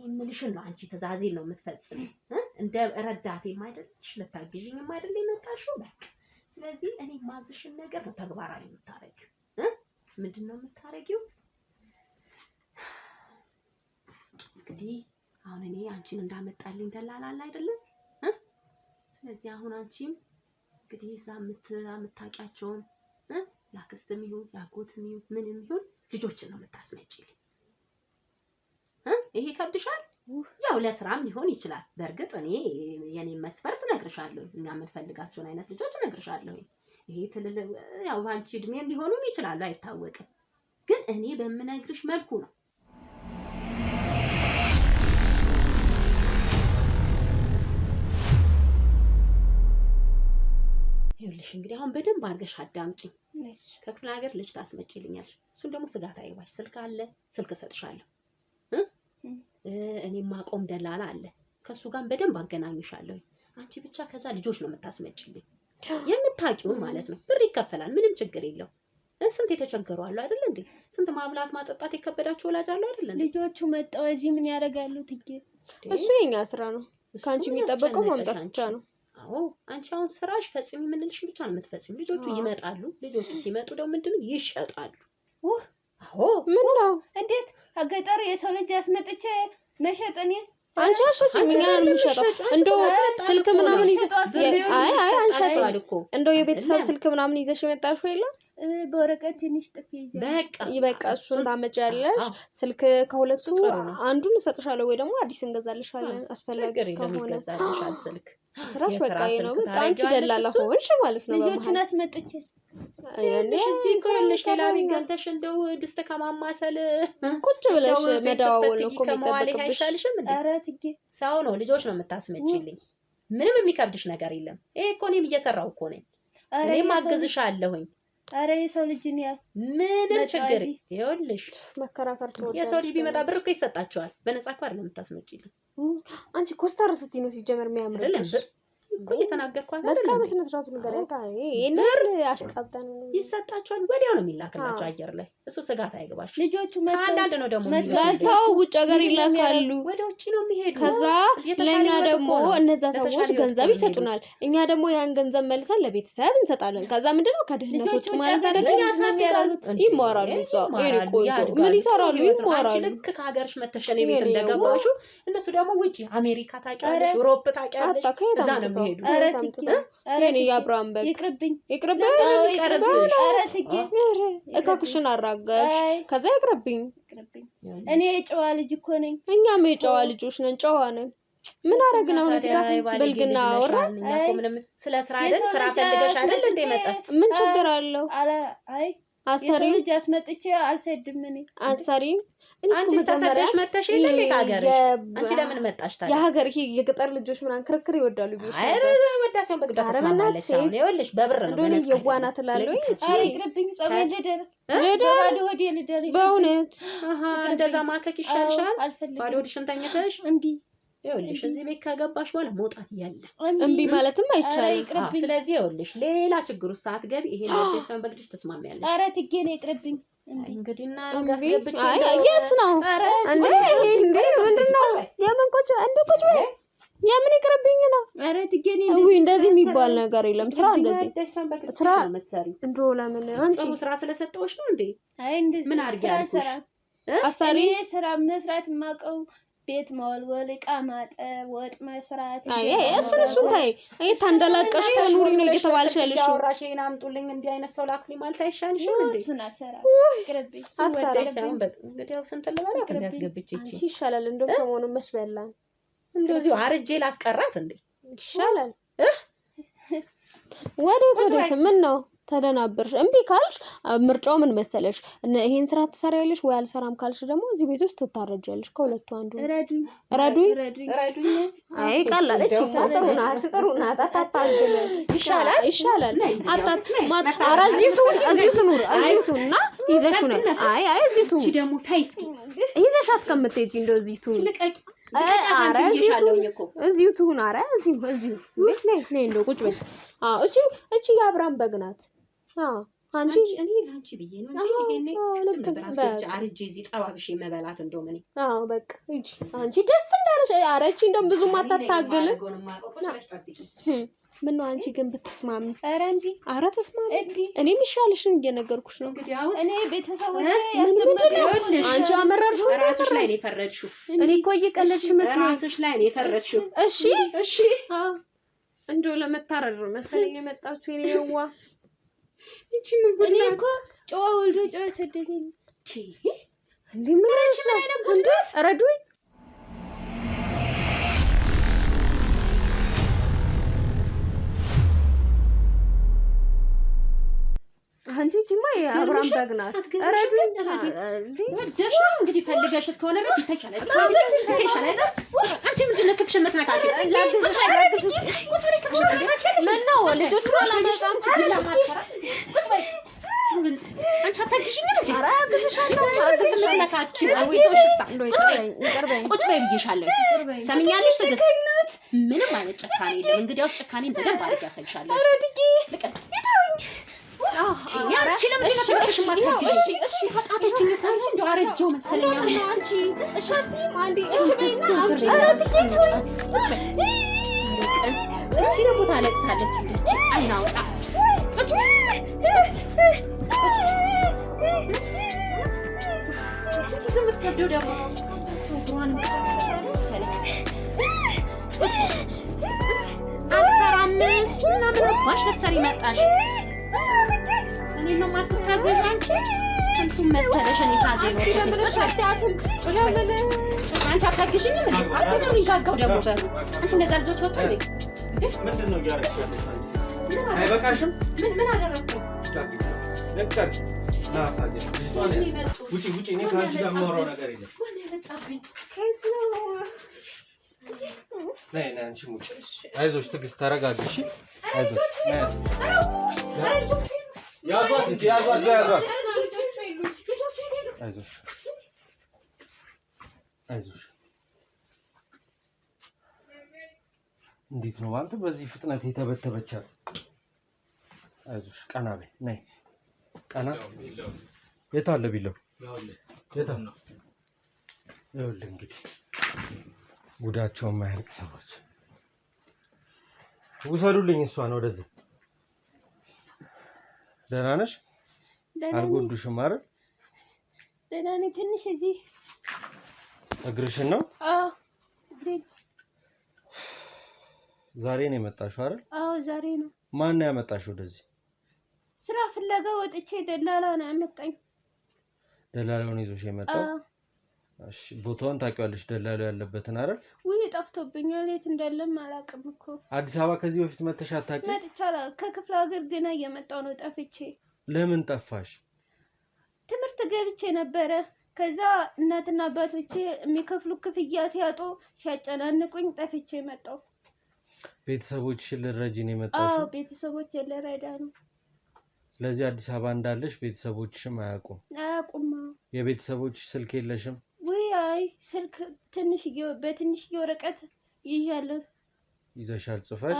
የምልሽን ነው አንቺ ትእዛዜን ነው የምትፈጽሚ። እንደ ረዳቴም አይደልሽ ልታግዢኝም አይደል የመጣሽው በቃ። ስለዚህ እኔ ማዝሽን ነገር ነው ተግባራዊ የምታረጊው። ምንድነው የምታረጊው? እንግዲህ አሁን እኔ አንቺን እንዳመጣልኝ ደላላል አይደለም? ስለዚህ አሁን አንቺም እንግዲህ እዛ የምታውቂያቸውን ያክስትም ይሁን ያጎትም ይሁን ምንም ይሁን ልጆችን ነው የምታስመጪልኝ። ይሄ ከብድሻል? ያው ለስራም ሊሆን ይችላል። በእርግጥ እኔ የኔን መስፈርት እነግርሻለሁ። እኛ የምንፈልጋቸውን አይነት ልጆች እነግርሻለሁ። ይሄ ያው ባንቺ እድሜም ሊሆኑም ይችላሉ አይታወቅም። ግን እኔ በምነግርሽ መልኩ ነው። ይኸውልሽ እንግዲህ አሁን በደንብ አድርገሽ አዳምጪኝ። ከክፍለ ሀገር ልጅ ታስመጪልኛለሽ። እሱን ደግሞ ስጋት አይዋሽ። ስልክ አለ፣ ስልክ እሰጥሻለሁ። እኔ ማቆም ደላላ አለ፣ ከሱ ጋር በደንብ አገናኝሻለሁ። አንቺ ብቻ ከዛ ልጆች ነው የምታስመጪልኝ፣ የምታውቂውን ማለት ነው። ብር ይከፈላል፣ ምንም ችግር የለው። ስንት የተቸገሩ አሉ አይደል እንዴ? ስንት ማብላት ማጠጣት የከበዳቸው ወላጅ አሉ አይደል እንዴ?
ልጆቹ መጣው እዚህ ምን ያደርጋሉ?
እሱ የኛ ስራ ነው። ካንቺ የሚጠበቀው ማምጣት ብቻ ነው።
አዎ አንቺ አሁን ስራሽ ፈጽሚ የምንልሽ ብቻ ነው የምትፈጽሚ። ልጆቹ ይመጣሉ። ልጆቹ ሲመጡ ደግሞ ምንድነው ይሸጣሉ። አዎ
ምን ነው
እንዴት አገጠር የሰው ልጅ ያስመጥቼ መሸጥ እኔ
አንቺ አሸጪኝ እኛ ነን የምንሸጠው። እንደው ስልክ ምናምን ይዘጣል። አይ አንሸጣል እኮ እንደው የቤተሰብ ስልክ ምናምን ይዘሽ መጣሽው የለም?
በወረቀት ትንሽ ጥፊ
በቃ እሱን ታመጫለሽ። ስልክ ከሁለቱ አንዱን እሰጥሻለሁ ወይ ደግሞ አዲስ እንገዛልሻለን። አስፈላጊ ከሆነ
ገዛልሻል ስልክ።
ስራሽ በቃ ነው። በቃ አንቺ ደላላ ሆንሽ ማለት ነው።
ልጆቹን አስመጥቼስ
ያኔ እዚህ ቆልሽ ሌላ ቢገንተሽ እንደው ድስት ከማማሰል
ቁጭ ብለሽ መዳዋወል ነው እኮ
የሚጠበቅብሽ።
ኧረ ትጌ
ሰው ነው ልጆች ነው የምታስመጪልኝ። ምንም የሚከብድሽ ነገር የለም። ይሄ እኮ እኔም እየሰራሁ እኮ ነኝ። እኔም አግዝሻለሁኝ።
ኧረ የሰው ልጅ ነው
ምንም ችግር ይኸውልሽ፣
መከራከር ተወዳጅ
የሰው ልጅ ቢመጣ ብር እኮ ይሰጣቸዋል። በነፃ እኮ አይደለም የምታስመጪልኝ።
አንቺ ኮስታር ስትይ ነው ሲጀመር የሚያምርልሽ።
እኮ እየተናገርኳት
በቃ በስነ ስርዓቱ ንገረኝ። ይሄን አሽቃብጠን
ይሰጣቸዋል። ወዲያው ነው የሚላክላቸው አየር ላይ። እሱ ስጋት አይገባሽ።
ልጆቹ
አንዳንድ ነው ደግሞ
መተው ውጭ ሀገር ይላካሉ።
ወደ ውጭ ነው የሚሄዱ።
ከዛ ለኛ ደግሞ እነዛ ሰዎች ገንዘብ ይሰጡናል። እኛ ደግሞ ያን ገንዘብ መልሰን ለቤተሰብ እንሰጣለን። ከዛ ምንድነው ከድህነት ወጡ ማለት አይደለም። ይማራሉ። ምን ይሰራሉ? ይማራሉ።
ልክ ከሀገርሽ መተሸኔ ቤት እንደገባሹ እነሱ ደግሞ ውጪ አሜሪካ ታውቂያለሽ፣ ዩሮፕ ታውቂያለሽ፣ እዛ ነው የሚሄዱ።
እኔ የአብርሃም በግ ይቅርብኝ። እካክሽን አራጋሽ። ከዛ ይቅርብኝ።
እኔ የጨዋ ልጅ እኮ ነኝ።
እኛም የጨዋ ልጆች ነን፣ ጨዋ ነን። ምን አረግና ብልግና አወራ።
ምንም ስለ ስራ አይደል? ስራ ፈልገሽ አይደል እንደ መጣ
ምን ችግር አለው?
አይ
አሰሪ
ልጅ አስመጥቼ አልሰድም። እኔ
አሰሪ
አንቺ ተሰደሽ መተሽ የለ ሀገርሽ። አንቺ ለምን መጣሽ ታዲያ?
የሀገር ይሄ የገጠር ልጆች ምናምን ክርክር ይወዳሉ ቢሽ
አይ ወዳሴውን በግዳት ተስማማለች። አሁን ይኸውልሽ በብር ነው
እንደኔ የዋና ትላለኝ።
አይ ይቅርብኝ። ጾም ልደር ወዴ ልደር።
በእውነት
እንደዛ ማከክ ይሻልሻል።
አልፈልግም።
ባዶ ወዲሽን ተኝተሽ
እምቢ።
ይኸውልሽ እዚህ ቤት ከገባሽ በኋላ መውጣት ያለ
እምቢ ማለትም አይቻልም።
ስለዚህ ይኸውልሽ ሌላ ችግር ውስጥ ሳትገቢ ይሄን ወደሰን በግድሽ ተስማሚያለሽ።
ኧረ ትጌኔ ይቅርብኝ።
እንግዲህና ያስገብቼ
የት ነው እንዴ? እንዴ ምንድነው? የምን ቁጭ እንደ ቁጭ በይ የምን ይቅርብኝ ነው?
ኧረ ትጌኔ
እንደዚህ የሚባል ነገር የለም። ስራ እንደዚህ ስራ
የምትሰሪው
እንደው ለምን አንቺ
ስራ ስለሰጠሁሽ ነው እንዴ?
አይ እንደዚህ
ምን አድርጊ ያልኩሽ?
አሳሪ
ስራ መስራት የማውቀው ቤት መወልወል፣ ዕቃ ማጠብ፣ ወጥ መስራት።
አይ እሱን ታይ። አይ ታንደላቀሽ ከኑሪ ነው እየተባልሽ ያለሽው።
አውራሽን አምጡልኝ እንዲህ አይነት ሰው ላክልኝ ማለት አይሻልሽም እንዴ?
እሱን አልሰራ ይቅርብኝ።
ወደሽ ሳይሆን እንግዲህ ስንት ልበላ ያስገብቼ
አንቺ ይሻላል። እንደው ሰሞኑን መስበላን
እንደዚሁ አርጄ ላስቀራት እንዴ?
ይሻላል። ወዴት ምን ነው ተደናበርሽ? እምቢ ካልሽ ምርጫው ምን መሰለሽ? ይሄን ስራ ትሰሪያለሽ ወይ አልሰራም ካልሽ ደግሞ እዚህ ቤት ውስጥ ትታረጃለሽ። ከሁለቱ አንዱ ረዱኝ። አይ ቀላል እቺ ጥሩ ናት። አታታግል ይሻላል። ኧረ እዚሁ ትኑርና ይዘሽ ነው። አይ እዚሁ ትኑር።
እቺ ደግሞ ታይ እስኪ
ይዘሻት ከምትሄጂ እንደው እዚሁ ትኑር። ኧረ እዚሁ ትሁን። ኧረ እዚሁ ነይ እንደው ቁጭ በይ። እቺ የአብርሃም በግ ናት። አንቺ
እኔ ላንቺ ብዬ ነው እንጂ ይሄኔ ለበራስ አርጄ እዚህ ጠባብሽ መበላት እንደውም እኔ
በቃ እጂ አንቺ ደስ እንዳለሽ። ኧረ እቺ እንደውም ብዙም አታታግል። ምን ነው አንቺ ግን ብትስማሚ?
ኧረ እምቢ።
ኧረ ተስማሚ። እኔም ይሻልሽን እየነገርኩሽ ነው።
እኔ ቤተሰቦቼ
ያስለምዱልኝ። አንቺ አመረርሽው
ራስሽ ላይ ነው የፈረድሽው።
እኔ እኮ እየቀለድሽ መስሎኝ
ራስሽ ላይ ነው የፈረድሽው።
እሺ እንደው ለመታረድ ነው መሰለኝ የመጣችሁ የኔ የዋ።
እቺ ምን
እኔ እኮ ጨዋ ወልዶ ጨዋ ሰደደኝ።
እንዴ ምን ነው እንዴ? ረዱኝ። አንቺ ጂማ የአብርሃም በግ ናት። ረዱኝ።
ወደሽ ነው እንግዲህ ፈልገሽ እስከሆነ ድረስ ይተቻለ። አንቺ ምንድን ነው ስክሽ የምትነካኪ?
ምን ነው ልጆቹ አላመጣም።
አንቺ አታግዢኝ እንዴ?
ኧረ አግዝሻለሁ።
አዝዝልነካኪ ወይሶሽስታ ቁጭ በይ ብዬሻለሁ። ሰምኛለሽ? ትግስት ምንም አይነት ጭካኔ የለም። እንግዲያውስ ጭካኔን በደንብ አድርጌ ያሳይሻለሁ።
ኧረ ትጌ
ልቀቅ። ያቺ ለምን ተፈጠርሽ? እሺ ፈቃደችኝ እኮ አንቺ እንደው አረጀው መሰለኝ።
አንቺ እሺ አንዴ እሺ በይና አንቺ ኧረ ትጌ
እቺ ደግሞ ታለቅሳለች። እቺ አይናውጣ ዝም ብትከብደው ደግሞ አልሰራም እና ምን አባሽ ልትሰሪ መጣሽ? እኔ ነው የማትታዘዥ አንቺ? ስንቱን መሰለሽ እኔ ሳዘኝ ነው። አንቺ አታግዢኝም እንዴ? አንቺ ነው የሚጋጋው ደግሞ በሩ። አንቺ እንደዛ ልጆች ወጡ እንዴ?
ምንድን ነው እያደረግሽ ያለሽ አንቺ? አይበቃሽም?
ምን አደረኩ?
ውጪ እኔ ከአንቺ ጋር የማወራው ነገር የለም። ነይ አንቺም ውጪ። አይዞሽ ትዕግስት ተረጋጊ። እሺ አይዞሽ። ያዟት እንጂ ያዟት። አይዞሽ እንዴት ነው አንተ በዚህ ፍጥነት የተበተበቻል? አይዞሽ ቀና በይ ነይ ቀና። የት አለ ቢለው? የት ነው? ይኸውልህ እንግዲህ ጉዳቸውን ማያልቅ ሰዎች ውሰዱልኝ እሷን ወደዚህ። ደህና ነሽ? አልጎዱሽም አይደል?
ደህና ነኝ። ትንሽ እዚህ
እግርሽን ነው?
አዎ
ዛሬ ነው የመጣሽው አይደል?
አዎ ዛሬ ነው።
ማን ነው ያመጣሽ ወደዚህ?
ስራ ፍለጋ ወጥቼ ደላላ ነው ያመጣኝ።
ደላላውን ይዞሽ የመጣው? እሺ ቦታውን ታውቂዋለሽ ደላላው ያለበትን አይደል?
ውይ ጠፍቶብኛል፣ የት እንዳለም አላውቅም እኮ።
አዲስ አበባ ከዚህ በፊት መተሽ አታውቂም?
መጥቻለሁ። ከክፍለ ሀገር ገና እየመጣሁ ነው ጠፍቼ።
ለምን ጠፋሽ?
ትምህርት ገብቼ ነበረ። ከዛ እናትና አባቶቼ የሚከፍሉ ክፍያ ሲያጡ ሲያጨናንቁኝ ጠፍቼ መጣሁ።
ቤተሰቦችሽን ልትረጂ ነው የመጣሽው?
አዎ ቤተሰቦቼን ልረዳ ነው።
ስለዚህ አዲስ አበባ እንዳለሽ ቤተሰቦችሽም አያውቁም?
አያውቁም።
የቤተሰቦችሽ ስልክ የለሽም?
ውይ አይ ስልክ በትንሽዬ ወረቀት ይዣለሁ።
ይዘሻል ጽፈሽ?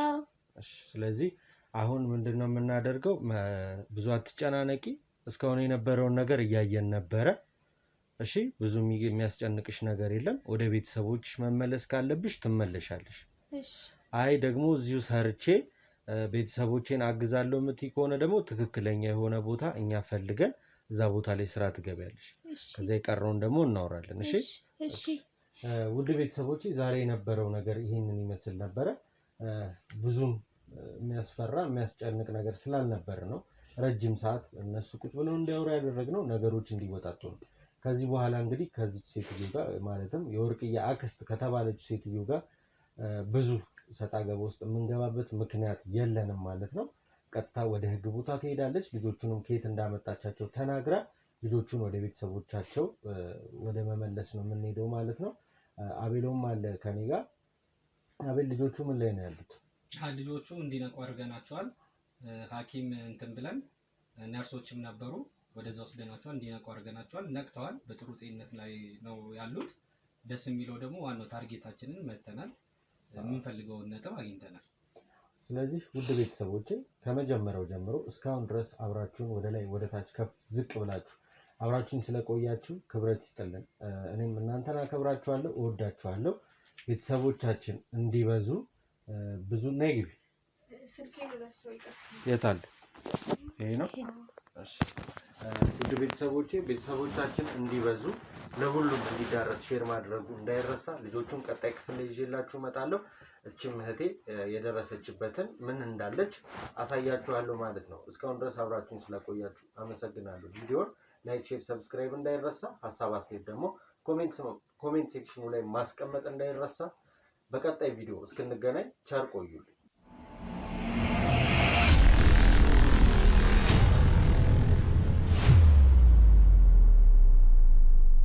እሺ ስለዚህ አሁን ምንድነው የምናደርገው? ብዙ አትጨናነቂ። እስካሁን የነበረውን ነገር እያየን ነበረ። እሺ ብዙ የሚያስጨንቅሽ ነገር የለም። ወደ ቤተሰቦችሽ መመለስ ካለብሽ ትመለሻለሽ።
እሺ
አይ ደግሞ እዚሁ ሰርቼ ቤተሰቦቼን አግዛለሁ የምትይ ከሆነ ደግሞ ትክክለኛ የሆነ ቦታ እኛ ፈልገን እዛ ቦታ ላይ ስራ ትገቢያለሽ። ከዛ የቀረውን ደግሞ እናወራለን። እሺ
እሺ።
ውድ ቤተሰቦቼ ዛሬ የነበረው ነገር ይሄንን ይመስል ነበረ። ብዙም የሚያስፈራ የሚያስጨንቅ ነገር ስላልነበረ ነው ረጅም ሰዓት እነሱ ቁጭ ብለው እንዲያወሩ ያደረግነው፣ ነገሮች እንዲወጣጡ ነው። ከዚህ በኋላ እንግዲህ ከዚች ሴትዮ ጋር ማለትም የወርቅዬ አክስት ከተባለች ሴትዮ ጋር ብዙ ሰጣ ገባ ውስጥ የምንገባበት ምክንያት የለንም ማለት ነው። ቀጥታ ወደ ህግ ቦታ ትሄዳለች። ልጆቹንም ከየት እንዳመጣቻቸው ተናግራ ልጆቹን ወደ ቤተሰቦቻቸው ወደ መመለስ ነው የምንሄደው ማለት ነው። አቤሎም አለ ከኔ ጋር። አቤል ልጆቹ ምን ላይ ነው ያሉት?
ልጆቹ እንዲነቁ አድርገናቸዋል። ሐኪም እንትን ብለን ነርሶችም ነበሩ ወደዛ ወስደናቸዋል። እንዲነቁ አድርገናቸዋል። ነቅተዋል። በጥሩ ጤንነት ላይ ነው ያሉት። ደስ የሚለው ደግሞ ዋናው ታርጌታችንን መተናል። የምንፈልገውን ነጥብ አግኝተናል።
ስለዚህ ውድ ቤተሰቦቼ ከመጀመሪያው ጀምሮ እስካሁን ድረስ አብራችሁን ወደ ላይ ወደ ታች ከፍ ዝቅ ብላችሁ አብራችሁን ስለቆያችሁ ክብረት ይስጥልን። እኔም እናንተን አከብራችኋለሁ፣ እወዳችኋለሁ። ቤተሰቦቻችን እንዲበዙ ብዙ ነግቢ
ስልኬን ረሳው ይቀርታል።
የት አለ? ይሄ ነው። እሺ ውድ ቤተሰቦቻችን እንዲበዙ ለሁሉም እንዲዳረስ ሼር ማድረጉ እንዳይረሳ። ልጆቹን ቀጣይ ክፍል ላይ ይዤላችሁ እመጣለሁ። እቺም እህቴ የደረሰችበትን ምን እንዳለች አሳያችኋለሁ ማለት ነው። እስካሁን ድረስ አብራችሁን ስለቆያችሁ አመሰግናለሁ። ቪዲዮውን ላይክ፣ ሼር፣ ሰብስክራይብ እንዳይረሳ። ሐሳብ አስተያየት ደግሞ ኮሜንት ሴክሽኑ ላይ ማስቀመጥ እንዳይረሳ። በቀጣይ ቪዲዮ እስክንገናኝ ቸር ቆዩልኝ።